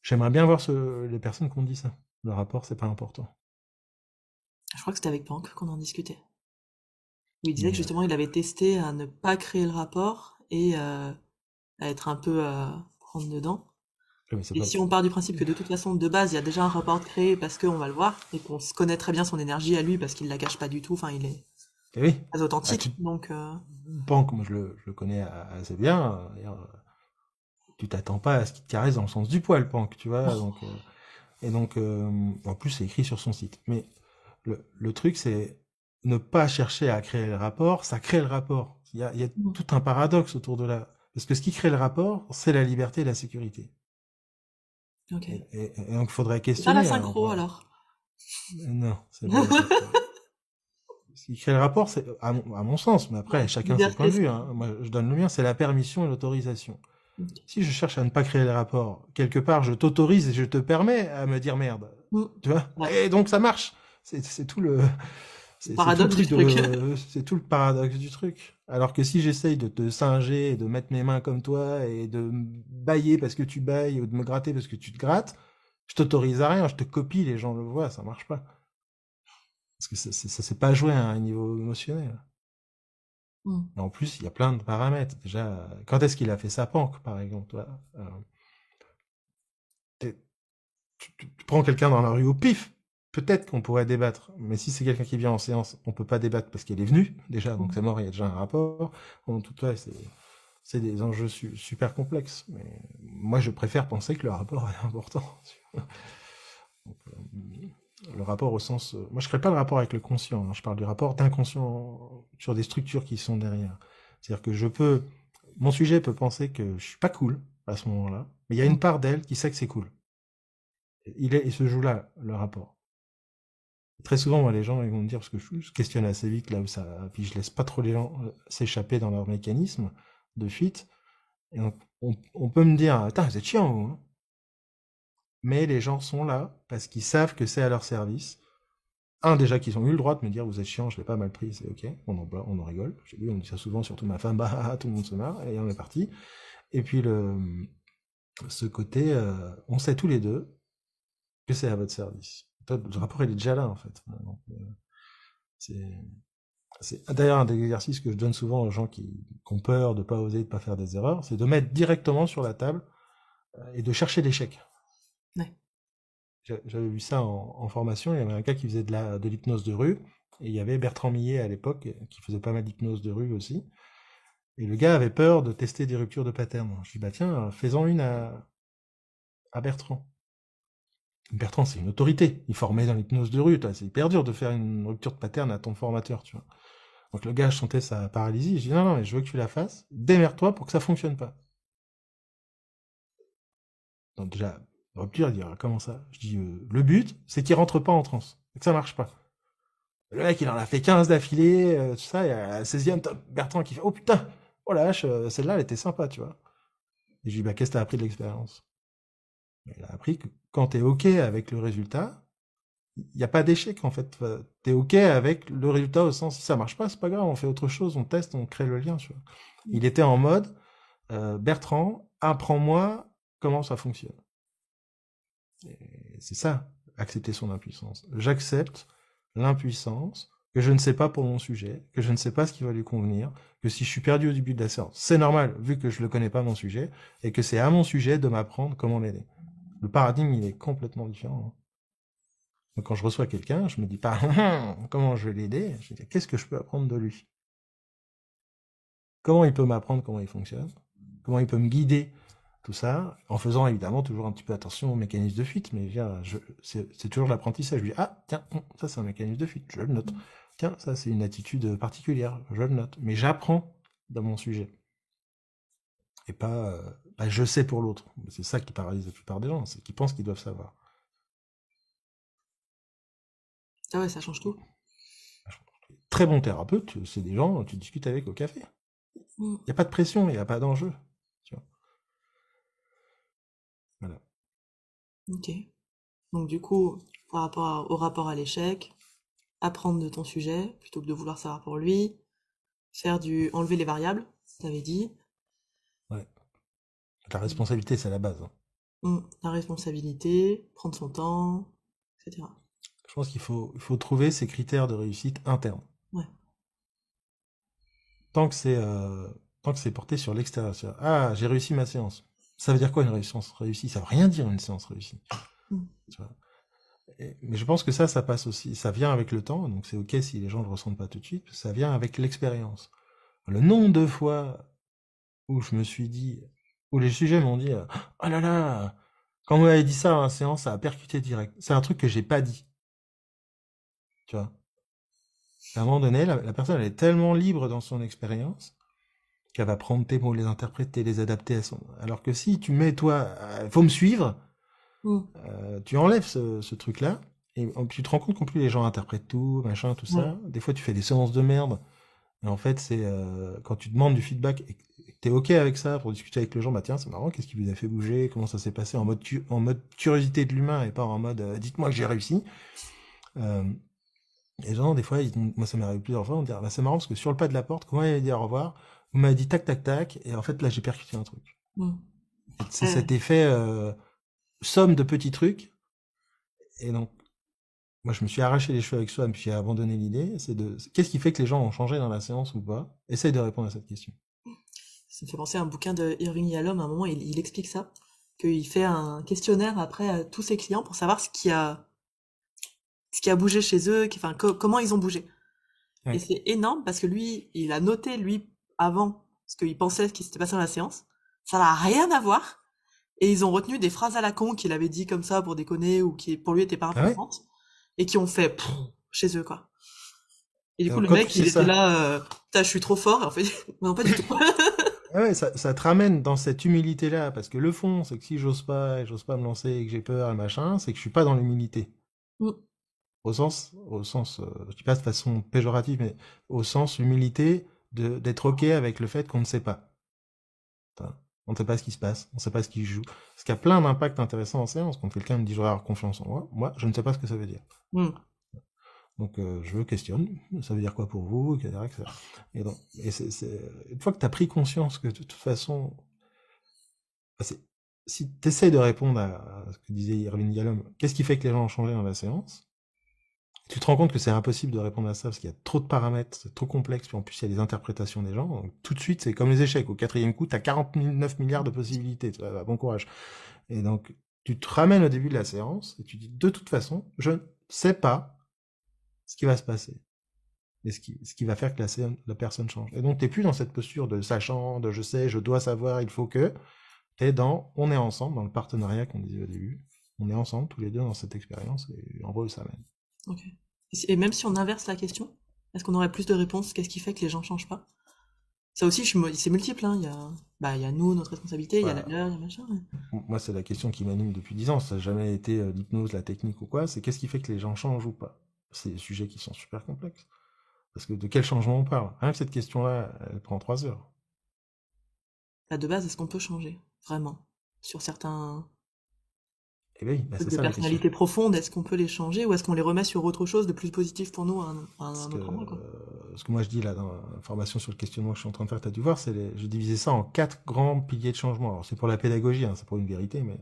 j'aimerais bien voir les personnes qui ont dit ça. Le rapport, c'est pas important. Je crois que c'était avec Pank qu'on en discutait. Où il disait que Mais, justement il avait testé à ne pas créer le rapport et à être un peu prendre dedans. mais c'est Et pas... si on part du principe que de toute façon, de base, il y a déjà un rapport de créé parce qu'on va le voir et qu'on se connaît très bien son énergie à lui parce qu'il la cache pas du tout, enfin il est Eh oui, très authentique, donc Pank, moi je le connais assez bien. Tu t'attends pas à ce qu'il te caresse dans le sens du poil, Pank, tu vois. Donc, en plus, c'est écrit sur son site. Mais le truc, c'est ne pas chercher à créer le rapport, ça crée le rapport. Il y a tout un paradoxe autour de là. Parce que ce qui crée le rapport, c'est la liberté et la sécurité. ok. Et donc, il faudrait C'est pas la questionner. synchro alors. Non, c'est pas la synchro. Ce qui crée le rapport, c'est, à mon sens, mais après, Ouais, chacun ses points liberté, de vue, hein. Moi, je donne le mien, c'est la permission et l'autorisation. Si je cherche à ne pas créer le rapport, quelque part, je t'autorise et je te permets à me dire merde. Tu vois? Ouais. Et donc, ça marche. C'est tout le... C'est tout le Paradoxe du truc truc. c'est tout le paradoxe du truc. Alors que si j'essaye de te singer et de mettre mes mains comme toi et de me bailler parce que tu bailles ou de me gratter parce que tu te grattes, je t'autorise à rien, je te copie, les gens le voient, ça marche pas. Parce que ça s'est pas joué à un niveau émotionnel. Et en plus, il y a plein de paramètres. Déjà, quand est-ce qu'il a fait sa panque, par exemple, toi tu prends quelqu'un dans la rue au pif, peut-être qu'on pourrait débattre. Mais si c'est quelqu'un qui vient en séance, on peut pas débattre parce qu'elle est venue, déjà, donc c'est mort, il y a déjà un rapport. En tout cas, c'est des enjeux super complexes. Mais moi, je préfère penser que le rapport est important. Donc, le rapport au sens... moi, je ne crée pas le rapport avec le conscient. Hein. Je parle du rapport d'inconscient sur des structures qui sont derrière. C'est-à-dire que mon sujet peut penser que je suis pas cool à ce moment-là, mais il y a une part d'elle qui sait que c'est cool. Il se joue là, le rapport. Très souvent, moi, les gens, ils vont me dire, parce que je questionne assez vite là où ça, puis je laisse pas trop les gens s'échapper dans leur mécanisme de fuite. Et donc, on peut me dire, attends, vous êtes chiant, vous. Hein. Mais les gens sont là parce qu'ils savent que c'est à leur service. Déjà qu'ils ont eu le droit de me dire, vous êtes chiant, je l'ai pas mal pris, c'est ok, on en rigole. On me dit ça souvent, surtout ma femme, bah, tout le monde se marre, et on est parti. Et puis, ce côté, on sait tous les deux que c'est à votre service. Le rapport, il est déjà là, en fait. Donc, c'est d'ailleurs un des exercices que je donne souvent aux gens qui ont peur de pas oser, de pas faire des erreurs, c'est de mettre directement sur la table et de chercher l'échec. Ouais. J'avais vu ça en formation, il y avait un gars qui faisait de l'hypnose de rue, et il y avait Bertrand Millet à l'époque, qui faisait pas mal d'hypnose de rue aussi, et le gars avait peur de tester des ruptures de pattern. Je dis, bah tiens, fais-en une à Bertrand. Bertrand, c'est une autorité, il formait dans l'hypnose de rue, c'est hyper dur de faire une rupture de pattern à ton formateur, tu vois. Donc le gars, je sentais sa paralysie, je dis, non, mais je veux que tu la fasses, démerde-toi pour que ça fonctionne pas. Donc déjà, rupture, il dit, comment ça? Je dis, le but, c'est qu'il rentre pas en transe, et que ça marche pas. Le mec, il en a fait 15 d'affilée, tout ça, et à la 16e, Bertrand qui fait, oh putain, oh la vache, celle-là, elle était sympa, tu vois. Et je dis, bah, qu'est-ce que t'as appris de l'expérience? Il a appris que quand t'es OK avec le résultat, il n'y a pas d'échec, en fait. T'es OK avec le résultat au sens, si ça marche pas, c'est pas grave, on fait autre chose, on teste, on crée le lien, tu vois. Il était en mode, Bertrand, apprends-moi comment ça fonctionne. Et c'est ça, accepter son impuissance. J'accepte l'impuissance, que je ne sais pas pour mon sujet, que je ne sais pas ce qui va lui convenir, que si je suis perdu au début de la séance, c'est normal, vu que je ne le connais pas mon sujet, et que c'est à mon sujet de m'apprendre comment l'aider. Le paradigme, il est complètement différent. Donc quand je reçois quelqu'un, je me dis pas comment je vais l'aider, je me dis qu'est-ce que je peux apprendre de lui. Comment il peut m'apprendre comment il fonctionne, comment il peut me guider, tout ça, en faisant évidemment toujours un petit peu attention aux mécanismes de fuite, mais c'est toujours l'apprentissage. Je lui dis, ah, tiens, ça c'est un mécanisme de fuite, je le note. Tiens, ça c'est une attitude particulière, je le note. Mais j'apprends dans mon sujet. Et pas, je sais pour l'autre. C'est ça qui paralyse la plupart des gens, c'est qu'ils pensent qu'ils doivent savoir. Ah ouais, ça change tout. Très bon thérapeute, c'est des gens, tu discutes avec au café. Il n'y a pas de pression, il n'y a pas d'enjeu. Tu vois. Voilà. Ok. Donc du coup, par rapport au rapport à l'échec, apprendre de ton sujet plutôt que de vouloir savoir pour lui, enlever les variables, t'avais dit. Ouais. La responsabilité, c'est la base. La responsabilité, prendre son temps, etc. Je pense qu'il faut trouver ces critères de réussite internes. Ouais. Tant que c'est porté sur l'extérieur. Ah, j'ai réussi ma séance. Ça veut dire quoi une séance réussie? Ça veut rien dire une séance réussie. Tu vois. Mais je pense que ça passe aussi. Ça vient avec le temps, donc c'est ok si les gens le ressentent pas tout de suite. Ça vient avec l'expérience. Le nombre de fois où je me suis dit, où les sujets m'ont dit, oh là là, quand vous m'avez dit ça dans la séance, ça a percuté direct. C'est un truc que j'ai pas dit. Tu vois. À un moment donné, la personne, elle est tellement libre dans son expérience qu'elle va prendre tes mots, les interpréter, les adapter à son... Alors que si tu mets, toi, faut me suivre, tu enlèves ce truc-là, et tu te rends compte qu'en plus les gens interprètent tout, machin, tout ça. Des fois, tu fais des séances de merde. Et en fait, c'est quand tu demandes du feedback et que t'es OK avec ça pour discuter avec le gens, bah tiens, c'est marrant, qu'est-ce qui vous a fait bouger, comment ça s'est passé en mode curiosité de l'humain et pas en mode dites-moi que j'ai réussi. Les gens, des fois, moi ça m'est arrivé plusieurs fois, on me dit, bah, c'est marrant parce que sur le pas de la porte, comment il a dit au revoir, vous m'avez dit tac tac tac, et en fait là j'ai percuté un truc. C'est cet effet somme de petits trucs, et donc moi je me suis arraché les cheveux avec soi, puis j'ai abandonné l'idée, qu'est-ce qui fait que les gens ont changé dans la séance ou pas? Essaye de répondre à cette question. Ça me fait penser à un bouquin de Irving Yalom, à un moment il explique ça, qu'il fait un questionnaire après à tous ses clients pour savoir ce qui a bougé chez eux, comment ils ont bougé. Ouais. Et c'est énorme parce que lui, il a noté, avant, ce qu'il pensait, ce qui s'était passé dans la séance. Ça n'a rien à voir. Et ils ont retenu des phrases à la con qu'il avait dit comme ça pour déconner ou qui, pour lui, étaient pas importantes. Et qui ont fait chez eux, quoi. Et du coup, le mec, il était là, putain, je suis trop fort. Et en fait, non, pas du tout. Ouais, ça te ramène dans cette humilité-là. Parce que le fond, c'est que si j'ose pas me lancer et que j'ai peur et machin, c'est que je suis pas dans l'humilité. Au sens, je dis pas de façon péjorative, mais au sens humilité d'être ok avec le fait qu'on ne sait pas. On ne sait pas ce qui se passe, on ne sait pas ce qui joue. Parce qu'il y a plein d'impacts intéressants en séance. Quand quelqu'un me dit je vais avoir confiance en moi, je ne sais pas ce que ça veut dire. Donc je me questionne, ça veut dire quoi pour vous, etc. Et donc, une fois que tu as pris conscience que de toute façon, si tu essaies de répondre à ce que disait Irving Yalom, qu'est-ce qui fait que les gens ont changé dans la séance? Tu te rends compte que c'est impossible de répondre à ça parce qu'il y a trop de paramètres, c'est trop complexe, puis en plus il y a des interprétations des gens. Donc, tout de suite, c'est comme les échecs. Au 4e coup, tu as 49 milliards de possibilités. Bon courage. Et donc, tu te ramènes au début de la séance et tu dis, de toute façon, je ne sais pas ce qui va se passer. Et ce qui va faire que la personne change. Et donc, tu n'es plus dans cette posture de sachant, de je sais, je dois savoir, il faut que. Tu es dans, on est ensemble, dans le partenariat qu'on disait au début. On est ensemble, tous les deux, dans cette expérience, et en gros, ça mène. Ok. Et même si on inverse la question, est-ce qu'on aurait plus de réponses? Qu'est-ce qui fait que les gens changent pas? Ça aussi, c'est multiple, hein. Il y a nous, notre responsabilité, il y a la leur, il y a machin. Ouais. Moi, c'est la question qui m'anime depuis 10 ans. Ça n'a jamais été l'hypnose, la technique ou quoi. C'est qu'est-ce qui fait que les gens changent ou pas? C'est des sujets qui sont super complexes. Parce que de quel changement on parle? Rien que cette question-là, elle prend 3 heures. Bah, de base, est-ce qu'on peut changer? Vraiment? Sur certains... Et oui, bah, c'est De ça la question. personnalité profonde, est-ce qu'on peut les changer ou est-ce qu'on les remet sur autre chose de plus positif pour nous à Ce un que, autre endroit, quoi? ce que moi je dis là dans la formation sur le questionnement que je suis en train de faire, tu as dû voir, je divisais ça en 4 grands piliers de changement. Alors c'est pour la pédagogie, hein, c'est pour une vérité, mais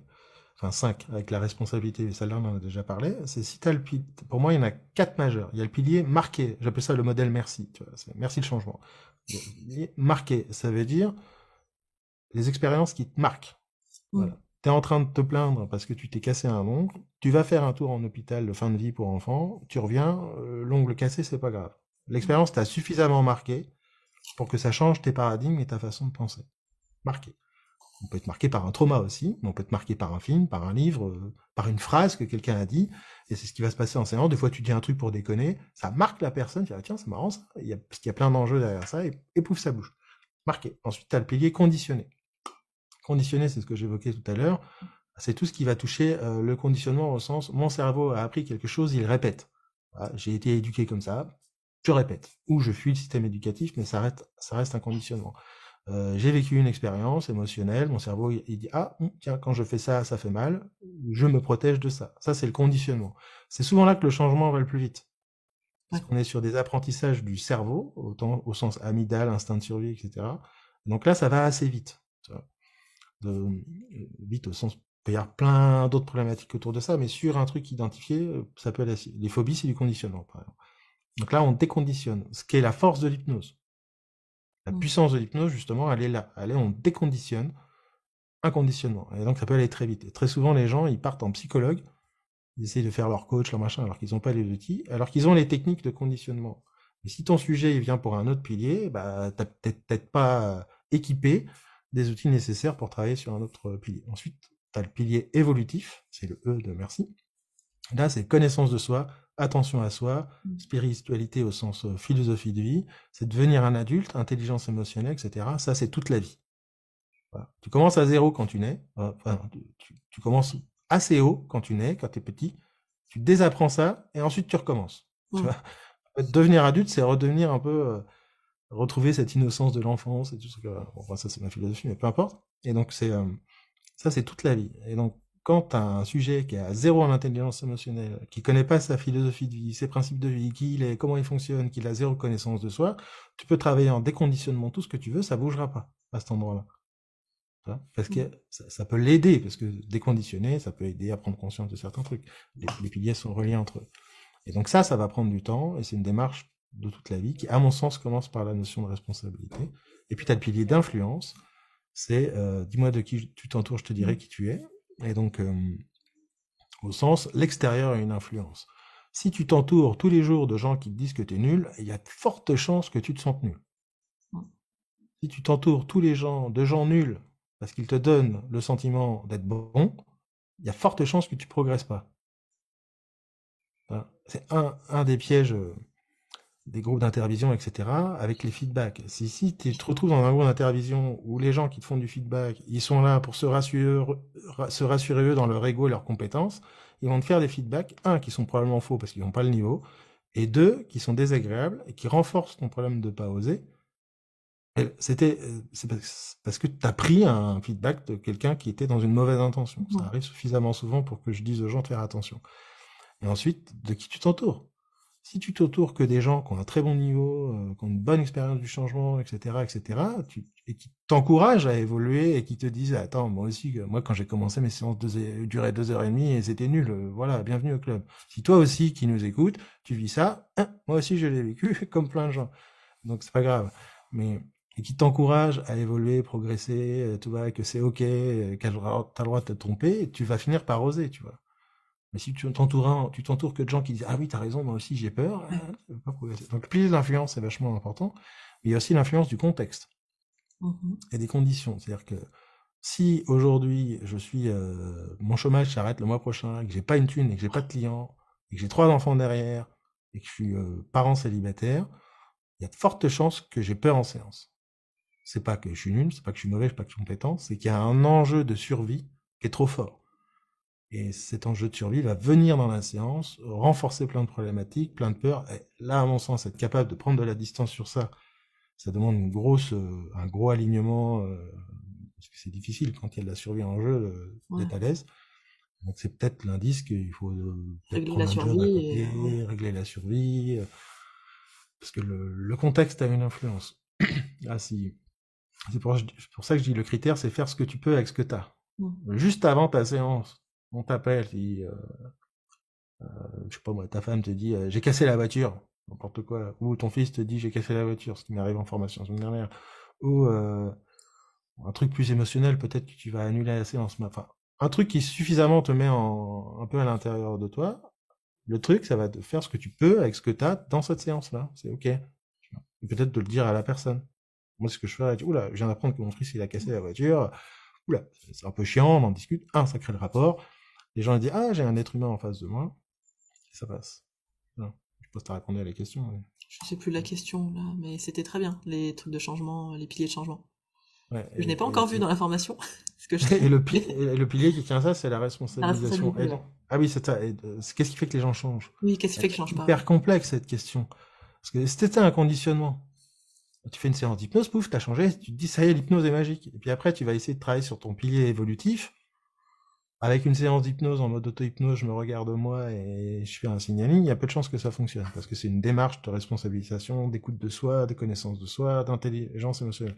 enfin 5 avec la responsabilité. Mais celle-là, on en a déjà parlé. C'est si t'as pour moi, il y en a 4 majeurs. Il y a le pilier marqué. J'appelle ça le modèle merci. Tu vois, c'est merci le changement. Le pilier marqué, ça veut dire les expériences qui te marquent. Mm. Voilà. Tu es en train de te plaindre parce que tu t'es cassé un ongle, tu vas faire un tour en hôpital de fin de vie pour enfants, tu reviens, l'ongle cassé, c'est pas grave. L'expérience t'a suffisamment marqué pour que ça change tes paradigmes et ta façon de penser. Marqué. On peut être marqué par un trauma aussi, mais on peut être marqué par un film, par un livre, par une phrase que quelqu'un a dit, et c'est ce qui va se passer en séance. Des fois, tu dis un truc pour déconner, ça marque la personne, tu dis, ah, tiens, c'est marrant ça, parce qu'il y a plein d'enjeux derrière ça, et pouf, ça bouge. Marqué. Ensuite, tu as le pilier conditionné. Conditionné, c'est ce que j'évoquais tout à l'heure, c'est tout ce qui va toucher le conditionnement au sens, mon cerveau a appris quelque chose, il répète. Voilà, j'ai été éduqué comme ça, je répète. Ou je fuis le système éducatif, mais ça reste un conditionnement. J'ai vécu une expérience émotionnelle, mon cerveau il dit ah tiens quand je fais ça ça fait mal, je me protège de ça. Ça c'est le conditionnement. C'est souvent là que le changement va le plus vite parce Ouais. qu'on est sur des apprentissages du cerveau autant au sens amygdale, instinct de survie, etc. Donc là ça va assez vite. Tu vois. Vite au sens il peut y avoir plein d'autres problématiques autour de ça, mais sur un truc identifié, ça peut aller. Les phobies c'est du conditionnement par exemple. Donc là on déconditionne, ce qui est la force de l'hypnose. La Mm. puissance de l'hypnose, justement, elle est là. On déconditionne un conditionnement. Et donc, ça peut aller très vite. Et très souvent, les gens, ils partent en psychologue, ils essayent de faire leur coach, leur machin, alors qu'ils n'ont pas les outils, alors qu'ils ont les techniques de conditionnement. Mais si ton sujet, il vient pour un autre pilier, bah, t'as peut-être pas équipé des outils nécessaires pour travailler sur un autre pilier. Ensuite, tu as le pilier évolutif, c'est le E de merci. Là, c'est connaissance de soi, attention à soi, spiritualité au sens philosophie de vie, c'est devenir un adulte, intelligence émotionnelle, etc. Ça, c'est toute la vie. Voilà. Tu commences à zéro quand tu nais, enfin, tu commences assez haut quand tu nais, quand tu es petit, tu désapprends ça, et ensuite tu recommences. Tu vois, devenir adulte, c'est redevenir un peu, retrouver cette innocence de l'enfance et tout ce que, bon, enfin, ça c'est ma philosophie, mais peu importe. Et donc ça c'est toute la vie. Et donc, quand tu as un sujet qui est à zéro en intelligence émotionnelle, qui connaît pas sa philosophie de vie, ses principes de vie, qui il est, comment il fonctionne, qui a zéro connaissance de soi, tu peux travailler en déconditionnement tout ce que tu veux, ça bougera pas à cet endroit-là. Parce que ça peut l'aider, parce que déconditionner, ça peut aider à prendre conscience de certains trucs. Les piliers sont reliés entre eux. Et donc ça va prendre du temps, et c'est une démarche de toute la vie, qui, à mon sens, commence par la notion de responsabilité. Et puis tu as le pilier d'influence, c'est dis-moi de qui tu t'entoures, je te dirai qui tu es. Et donc, au sens, l'extérieur a une influence. Si tu t'entoures tous les jours de gens qui te disent que tu es nul, il y a de fortes chances que tu te sentes nul. Si tu t'entoures tous les gens de gens nuls, parce qu'ils te donnent le sentiment d'être bon, il y a forte chance que tu progresses pas. Voilà. C'est un des pièges des groupes d'intervision, etc., avec les feedbacks. Si tu te retrouves dans un groupe d'intervision où les gens qui te font du feedback, ils sont là pour se rassurer eux dans leur ego et leurs compétences, ils vont te faire des feedbacks, un, qui sont probablement faux parce qu'ils n'ont pas le niveau, et deux, qui sont désagréables et qui renforcent ton problème de pas oser. C'est parce que tu as pris un feedback de quelqu'un qui était dans une mauvaise intention. Ça arrive suffisamment souvent pour que je dise aux gens de faire attention. Et ensuite, de qui tu t'entoures. Si tu t'entoures que des gens qui ont un très bon niveau, qui ont une bonne expérience du changement, etc., et qui t'encouragent à évoluer et qui te disent, attends, moi aussi, moi quand j'ai commencé mes séances duraient 2 heures et demie et c'était nul, voilà, bienvenue au club. Si toi aussi qui nous écoutes, tu vis ça, moi aussi je l'ai vécu comme plein de gens. Donc c'est pas grave. Mais et qui t'encourage à évoluer, progresser, tu vois, que c'est ok, que t'as le droit de te tromper, tu vas finir par oser, tu vois. Mais si tu t'entoures que de gens qui disent ah oui t'as raison moi aussi j'ai peur, tu vas pas progresser. Donc le pilier de l'influence est vachement important, mais il y a aussi l'influence du contexte et des conditions. C'est-à-dire que si aujourd'hui je suis mon chômage s'arrête le mois prochain, que j'ai pas une thune et que j'ai pas de clients et que j'ai 3 enfants derrière et que je suis parent célibataire, il y a de fortes chances que j'ai peur en séance. C'est pas que je suis nul, c'est pas que je suis mauvais, c'est pas que je suis compétent, c'est qu'il y a un enjeu de survie qui est trop fort. Et cet enjeu de survie va venir dans la séance, renforcer plein de problématiques, plein de peurs. Et là, à mon sens, être capable de prendre de la distance sur ça, ça demande un gros alignement, parce que c'est difficile quand il y a de la survie en jeu d'être à l'aise. Donc c'est peut-être l'indice qu'il faut peut-être Régler prendre la un job à survie côté, régler la survie, parce que le contexte a une influence. Ah, si, c'est pour ça que je dis le critère, c'est faire ce que tu peux avec ce que tu as. Juste avant ta séance, on t'appelle, je sais pas moi, ta femme te dit j'ai cassé la voiture, n'importe quoi, ou ton fils te dit j'ai cassé la voiture, ce qui m'arrive en formation la semaine dernière, ou un truc plus émotionnel, peut-être que tu vas annuler la séance, mais enfin, un truc qui suffisamment te met un peu à l'intérieur de toi, le truc, ça va te faire ce que tu peux avec ce que tu as dans cette séance-là, c'est ok. Et peut-être de le dire à la personne. Moi, ce que je fais, oula, je viens d'apprendre que mon fils, il a cassé la voiture, oula, c'est un peu chiant, on en discute, ça crée le rapport, les gens ils disent, ah, j'ai un être humain en face de moi, et ça passe. Voilà. Je pense que tu as répondu à la question. Mais... Je sais plus la question, là, mais c'était très bien, les trucs de changement, les piliers de changement. Ouais, Je n'ai pas encore vu dans la formation. Ce que je et le pilier qui tient ça, c'est la La responsabilisation. responsabilité, ouais. Ah oui, c'est ça. Qu'est-ce qui fait que les gens changent? Oui, qu'est-ce qui fait que je change C'est pas? hyper complexe, cette question. Parce que si c'était un conditionnement, tu fais une séance d'hypnose, pouf, t'as changé, tu te dis, ça y est, l'hypnose est magique. Et puis après, tu vas essayer de travailler sur ton pilier évolutif. Avec une séance d'hypnose en mode auto-hypnose, je me regarde moi et je fais un signaling, il y a peu de chances que ça fonctionne. Parce que c'est une démarche de responsabilisation, d'écoute de soi, de connaissance de soi, d'intelligence émotionnelle.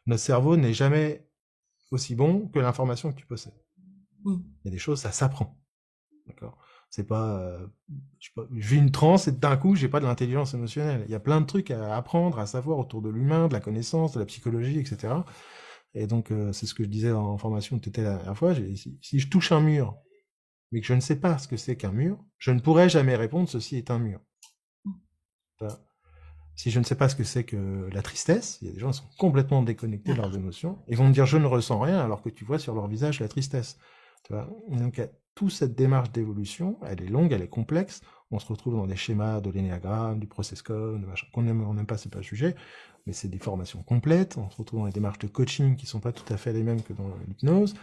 Notre cerveau n'est jamais aussi bon que l'information que tu possèdes. Il y a des choses, ça s'apprend. D'accord? C'est pas, je vis une transe et d'un coup, j'ai pas de l'intelligence émotionnelle. Il y a plein de trucs à apprendre, à savoir autour de l'humain, de la connaissance, de la psychologie, etc. Et donc, c'est ce que je disais en formation tout à la dernière fois. Si je touche un mur, mais que je ne sais pas ce que c'est qu'un mur, je ne pourrai jamais répondre ceci est un mur. Si je ne sais pas ce que c'est que la tristesse, il y a des gens qui sont complètement déconnectés de leurs émotions, ils vont me dire je ne ressens rien alors que tu vois sur leur visage la tristesse. Tu vois. Donc toute cette démarche d'évolution, elle est longue, elle est complexe. On se retrouve dans des schémas de l'énéagramme, du process-code, qu'on aime ou on n'aime pas, c'est pas le sujet, mais c'est des formations complètes. On se retrouve dans des démarches de coaching qui sont pas tout à fait les mêmes que dans l'hypnose.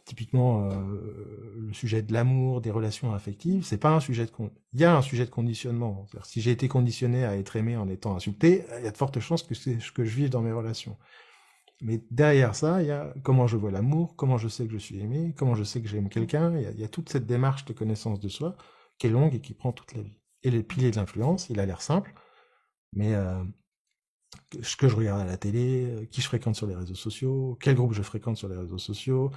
Typiquement, le sujet de l'amour, des relations affectives, c'est pas un sujet il y a un sujet de conditionnement. C'est-à-dire, si j'ai été conditionné à être aimé en étant insulté, il y a de fortes chances que c'est ce que je vive dans mes relations. Mais derrière ça, il y a comment je vois l'amour, comment je sais que je suis aimé, comment je sais que j'aime quelqu'un. Il y a toute cette démarche de connaissance de soi qui est longue et qui prend toute la vie. Et le pilier de l'influence, il a l'air simple, mais ce que je regarde à la télé, qui je fréquente sur les réseaux sociaux, quel groupe je fréquente sur les réseaux sociaux,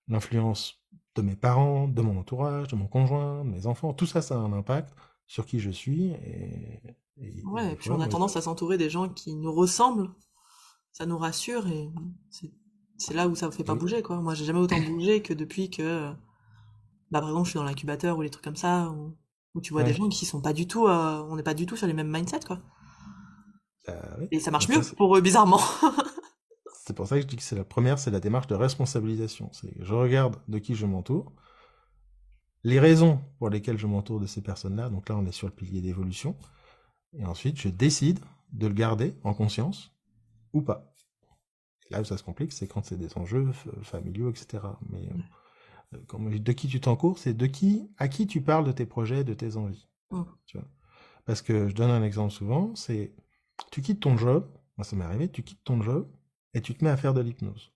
l'influence de mes parents, de mon entourage, de mon conjoint, de mes enfants, tout ça, ça a un impact sur qui je suis. Et puis on a tendance à s'entourer des gens qui nous ressemblent, ça nous rassure et c'est là où ça ne fait pas bouger, quoi. Moi, j'ai jamais autant bougé que depuis que, par exemple, je suis dans l'incubateur ou les trucs comme ça, où tu vois des gens qui sont pas du tout, on n'est pas du tout sur les mêmes mindsets, quoi. Et ça marche mieux pour eux, bizarrement. C'est pour ça que je dis que c'est la première, c'est la démarche de responsabilisation. Je regarde de qui je m'entoure, les raisons pour lesquelles je m'entoure de ces personnes-là, donc là on est sur le pilier d'évolution, et ensuite je décide de le garder en conscience ou pas. Et là où ça se complique, c'est quand c'est des enjeux familiaux, etc. Mais de qui tu t'encours, c'est à qui tu parles de tes projets, de tes envies. Tu vois. Parce que je donne un exemple souvent, c'est tu quittes ton job, moi ça m'est arrivé, tu quittes ton job, et tu te mets à faire de l'hypnose.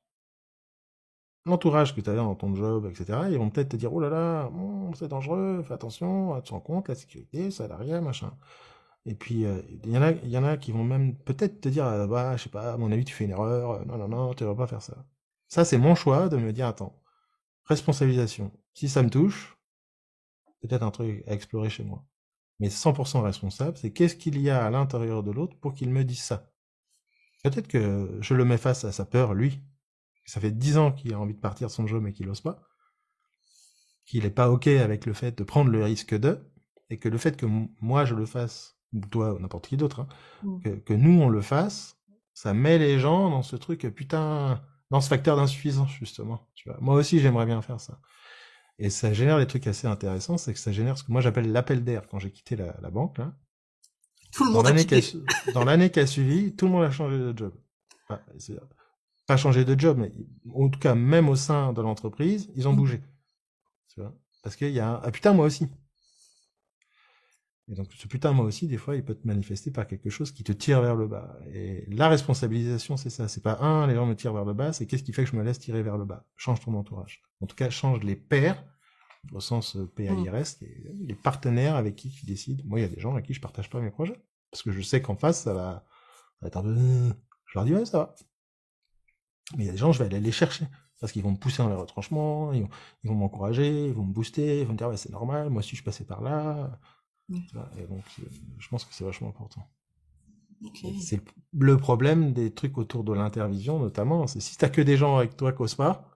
L'entourage que tu avais dans ton job, etc., ils vont peut-être te dire, oh là là, c'est dangereux, fais attention, tu te rends compte, la sécurité, salariat, machin. Et puis, il y en a qui vont même peut-être te dire, bah, je sais pas, à mon avis, tu fais une erreur, non, tu ne devrais pas faire ça. Ça, c'est mon choix de me dire, attends, responsabilisation. Si ça me touche, peut-être un truc à explorer chez moi. Mais 100% responsable, c'est qu'est-ce qu'il y a à l'intérieur de l'autre pour qu'il me dise ça. Peut-être que je le mets face à sa peur, lui. Ça fait 10 ans qu'il a envie de partir de son job mais qu'il n'ose pas. Qu'il n'est pas OK avec le fait de prendre le risque de. Et que le fait que moi je le fasse, ou toi ou n'importe qui d'autre, que nous on le fasse, ça met les gens dans ce truc, putain, dans ce facteur d'insuffisance justement. Tu vois. Moi aussi j'aimerais bien faire ça. Et ça génère des trucs assez intéressants, c'est que ça génère ce que moi j'appelle l'appel d'air quand j'ai quitté la banque. Là. Tout le monde a quitté. Dans l'année qui a suivi, tout le monde a changé de job. Enfin, pas changé de job, mais en tout cas, même au sein de l'entreprise, ils ont bougé. Tu vois. Parce qu'il y a putain, moi aussi. Et donc, ce putain, moi aussi, des fois, il peut te manifester par quelque chose qui te tire vers le bas. Et la responsabilisation, c'est ça. C'est pas les gens me tirent vers le bas, c'est qu'est-ce qui fait que je me laisse tirer vers le bas. Change ton entourage. En tout cas, change les pairs au sens PAIRS, les partenaires avec qui tu décides. Moi, il y a des gens avec qui je partage pas mes projets. Parce que je sais qu'en face, ça va être un peu... Je leur dis, ouais, ça va. Mais il y a des gens, je vais aller les chercher. Parce qu'ils vont me pousser dans les retranchements, ils vont m'encourager, ils vont me booster, ils vont me dire, ouais, c'est normal, moi aussi je suis passé par là. Et donc, je pense que c'est vachement important. Okay. C'est le problème des trucs autour de l'intervision, notamment, c'est si t'as que des gens avec toi qui osent pas,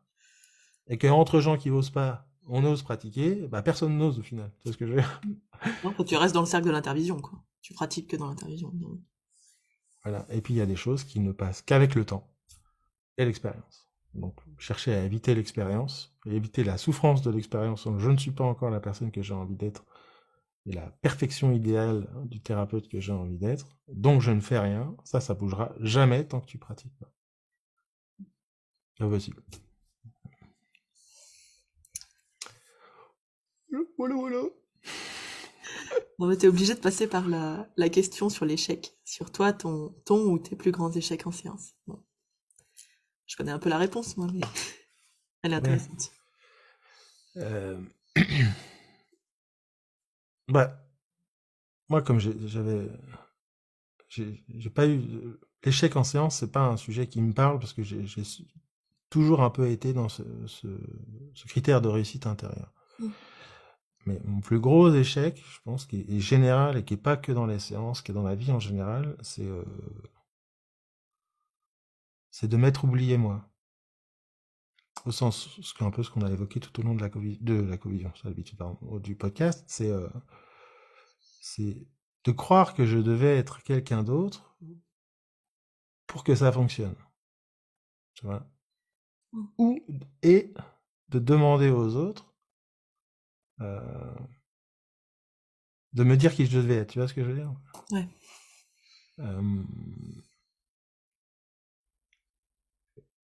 et qu'entre gens qui osent pas, on ose pratiquer, bah personne n'ose au final. Tu vois ce que je veux dire? Non, tu restes dans le cercle de l'intervision, quoi. Tu pratiques que dans l'intervision. Voilà. Et puis il y a des choses qui ne passent qu'avec le temps et l'expérience. Donc chercher à éviter l'expérience, et éviter la souffrance de l'expérience. Je ne suis pas encore la personne que j'ai envie d'être, et la perfection idéale du thérapeute que j'ai envie d'être, donc je ne fais rien, ça bougera jamais tant que tu pratiques pas. C'est possible. Voilà. On était obligé de passer par la question sur l'échec. Sur toi, ton ou tes plus grands échecs en séance. Bon. Je connais un peu la réponse, moi, mais elle est intéressante. Bah, moi, comme j'ai pas eu... L'échec en séance, c'est pas un sujet qui me parle, parce que j'ai toujours un peu été dans ce critère de réussite intérieure. Mais mon plus gros échec, je pense, qui est général et qui est pas que dans les séances, qui est dans la vie en général, c'est de m'être oublié moi. Au sens, un peu ce qu'on a évoqué tout au long de la Covision, c'est l'habitude, pardon, du podcast, c'est de croire que je devais être quelqu'un d'autre pour que ça fonctionne. Tu vois? Et de demander aux autres de me dire qui je devais être. Tu vois ce que je veux dire? Ouais.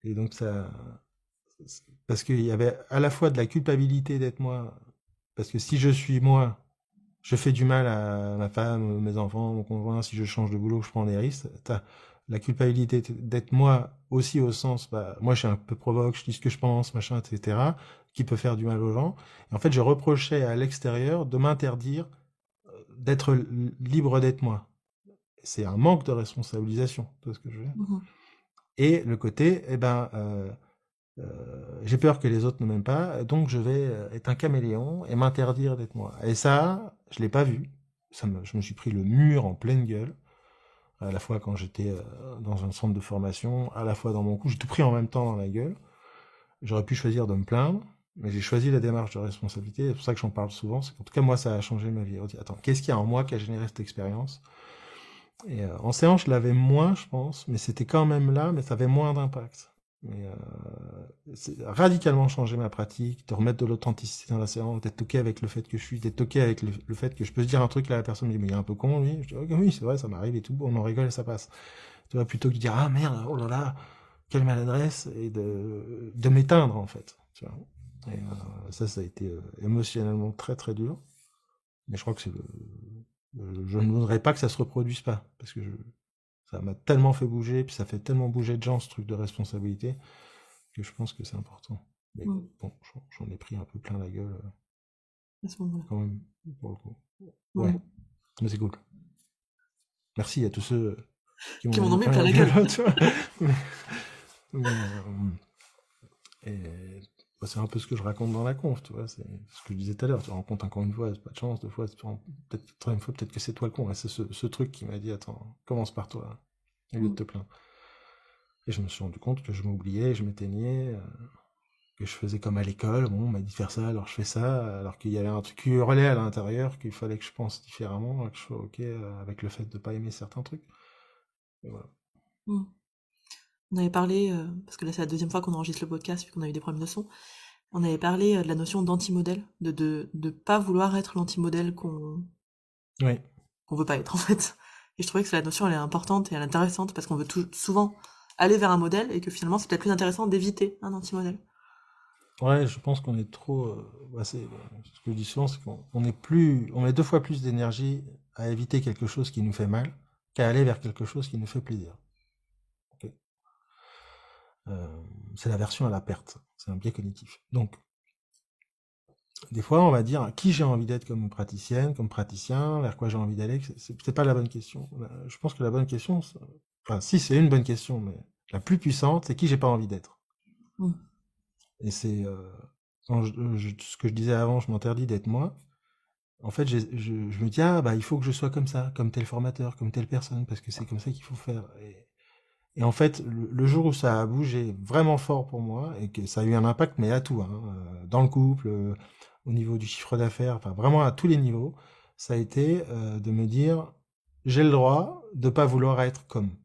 Et donc ça... Parce qu'il y avait à la fois de la culpabilité d'être moi, parce que si je suis moi, je fais du mal à ma femme, mes enfants, mon conjoint, si je change de boulot, je prends des risques. T'as la culpabilité d'être moi aussi au sens, bah, moi je suis un peu provoque, je dis ce que je pense, machin, etc., qui peut faire du mal aux gens. Et en fait, je reprochais à l'extérieur de m'interdire d'être libre d'être moi. C'est un manque de responsabilisation, tu vois ce que je veux dire. Et le côté, j'ai peur que les autres ne m'aiment pas, donc je vais être un caméléon et m'interdire d'être moi. Et ça, je l'ai pas vu. Je me suis pris le mur en pleine gueule, à la fois quand j'étais dans un centre de formation, à la fois dans mon cou, j'ai tout pris en même temps dans la gueule. J'aurais pu choisir de me plaindre, mais j'ai choisi la démarche de responsabilité, c'est pour ça que j'en parle souvent, c'est qu'en tout cas moi ça a changé ma vie. Attends, qu'est-ce qu'il y a en moi qui a généré cette expérience? Et en séance, je l'avais moins, je pense, mais c'était quand même là, mais ça avait moins d'impact. Mais c'est radicalement changé ma pratique, de remettre de l'authenticité dans la séance, d'être ok avec le fait que je suis, d'être ok avec le fait que je peux se dire un truc, là la personne me dit mais il est un peu con lui, je dis ok oui c'est vrai ça m'arrive et tout, on en rigole et ça passe. Tu vois, plutôt que de dire ah merde, oh là là, quelle maladresse, et de m'éteindre en fait. Tu vois. Et ça a été émotionnellement très très dur, mais je crois que c'est je ne voudrais pas que ça se reproduise pas, parce que ça m'a tellement fait bouger, puis ça fait tellement bouger de gens ce truc de responsabilité, que je pense que c'est important. Mais bon, j'en ai pris un peu plein la gueule. À ce moment-là. Quand même, pour le coup. Ouais, mais c'est cool. Merci à tous ceux qui m'en ont mis plein la gueule. Tu vois. Et c'est un peu ce que je raconte dans la conf, tu vois. C'est ce que je disais tout à l'heure. Tu rencontres encore une fois, c'est pas de chance, deux fois, troisième fois, peut-être que c'est toi le con. Et c'est ce truc qui m'a dit, attends, commence par toi, au lieu de te plaindre. Et je me suis rendu compte que je m'oubliais, je m'éteignais, que je faisais comme à l'école, bon, on m'a dit de faire ça, alors je fais ça, alors qu'il y avait un truc qui hurlait à l'intérieur, qu'il fallait que je pense différemment, que je sois ok avec le fait de pas aimer certains trucs. Et voilà. On avait parlé, parce que là c'est la deuxième fois qu'on enregistre le podcast, vu qu'on a eu des problèmes de son, on avait parlé de la notion d'anti-modèle, de pas vouloir être l'anti-modèle qu'on veut pas être en fait. Et je trouvais que la notion elle est importante et elle est intéressante, parce qu'on veut souvent aller vers un modèle, et que finalement c'est peut-être plus intéressant d'éviter un anti-modèle. Ouais, je pense qu'on est trop... ce que je dis souvent, c'est qu'on on met 2 fois plus d'énergie à éviter quelque chose qui nous fait mal, qu'à aller vers quelque chose qui nous fait plaisir. Okay. C'est l'aversion à la perte, c'est un biais cognitif. Donc, Des fois, on va dire qui j'ai envie d'être comme praticienne, comme praticien, vers quoi j'ai envie d'aller. C'est peut-être pas la bonne question. Je pense que la bonne question, enfin, si c'est une bonne question, mais la plus puissante, c'est qui j'ai pas envie d'être. Mm. Et c'est quand ce que je disais avant, je m'interdis d'être moi. En fait, je me dis ah bah il faut que je sois comme ça, comme tel formateur, comme telle personne, parce que c'est comme ça qu'il faut faire. Et en fait, le jour où ça a bougé vraiment fort pour moi et que ça a eu un impact, mais à tout, hein, dans le couple, au niveau du chiffre d'affaires, enfin vraiment à tous les niveaux, ça a été de me dire j'ai le droit de pas vouloir être comme,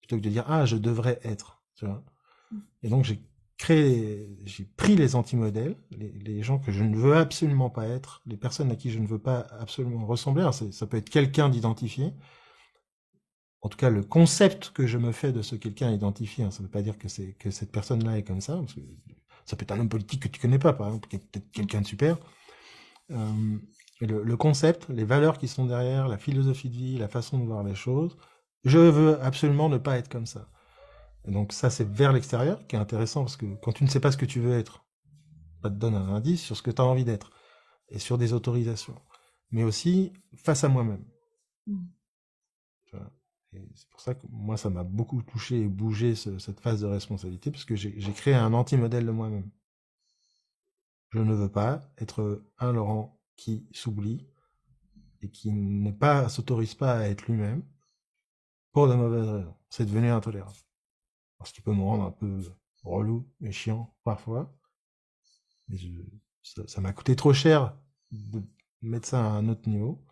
plutôt que de dire ah je devrais être, tu vois. Et donc j'ai pris les anti-modèles, les gens que je ne veux absolument pas être, les personnes à qui je ne veux pas absolument ressembler. Alors ça peut être quelqu'un d'identifié. En tout cas, le concept que je me fais de ce quelqu'un identifié, hein, ça ne veut pas dire que cette personne-là est comme ça, parce que ça peut être un homme politique que tu connais pas, par exemple, peut-être quelqu'un de super. Le concept, les valeurs qui sont derrière, la philosophie de vie, la façon de voir les choses, je veux absolument ne pas être comme ça. Et donc ça, c'est vers l'extérieur, qui est intéressant, parce que quand tu ne sais pas ce que tu veux être, ça te donne un indice sur ce que tu as envie d'être, et sur des autorisations. Mais aussi face à moi-même. Tu vois. Et c'est pour ça que moi, ça m'a beaucoup touché et bougé cette phase de responsabilité, parce que j'ai créé un anti-modèle de moi-même. Je ne veux pas être un Laurent qui s'oublie et qui s'autorise pas à être lui-même pour de mauvaises raisons. C'est devenu intolérable. Ce qui peut me rendre un peu relou et chiant parfois. Mais ça m'a coûté trop cher de mettre ça à un autre niveau.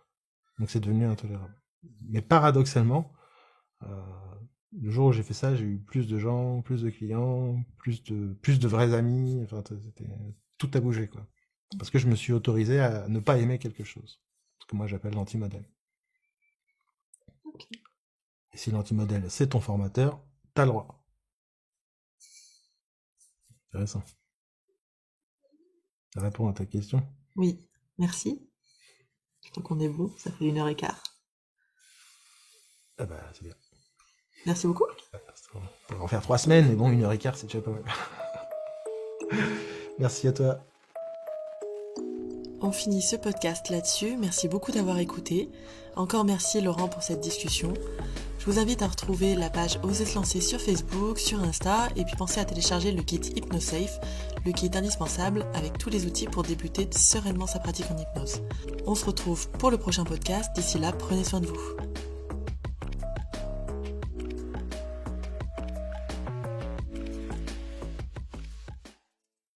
Donc c'est devenu intolérable. Mais paradoxalement, le jour où j'ai fait ça, j'ai eu plus de gens, plus de clients, plus de vrais amis. Enfin, tout a bougé, quoi. Parce que je me suis autorisé à ne pas aimer quelque chose. Ce que moi j'appelle l'anti-modèle. Okay. Et si l'anti-modèle c'est ton formateur, t'as le droit. Intéressant. Ça répond à ta question? Oui, merci. Je crois qu'on est bon, ça fait 1h15. Ah bah c'est bien. Merci beaucoup. On pourrait en faire 3 semaines, mais bon, 1h15 c'est déjà pas mal. Merci à toi. On finit ce podcast là-dessus. Merci beaucoup d'avoir écouté. Encore merci Laurent pour cette discussion. Je vous invite à retrouver la page Oser se lancer sur Facebook, sur Insta, et puis pensez à télécharger le guide HypnoSafe, le guide indispensable avec tous les outils pour débuter sereinement sa pratique en hypnose. On se retrouve pour le prochain podcast. D'ici là, prenez soin de vous.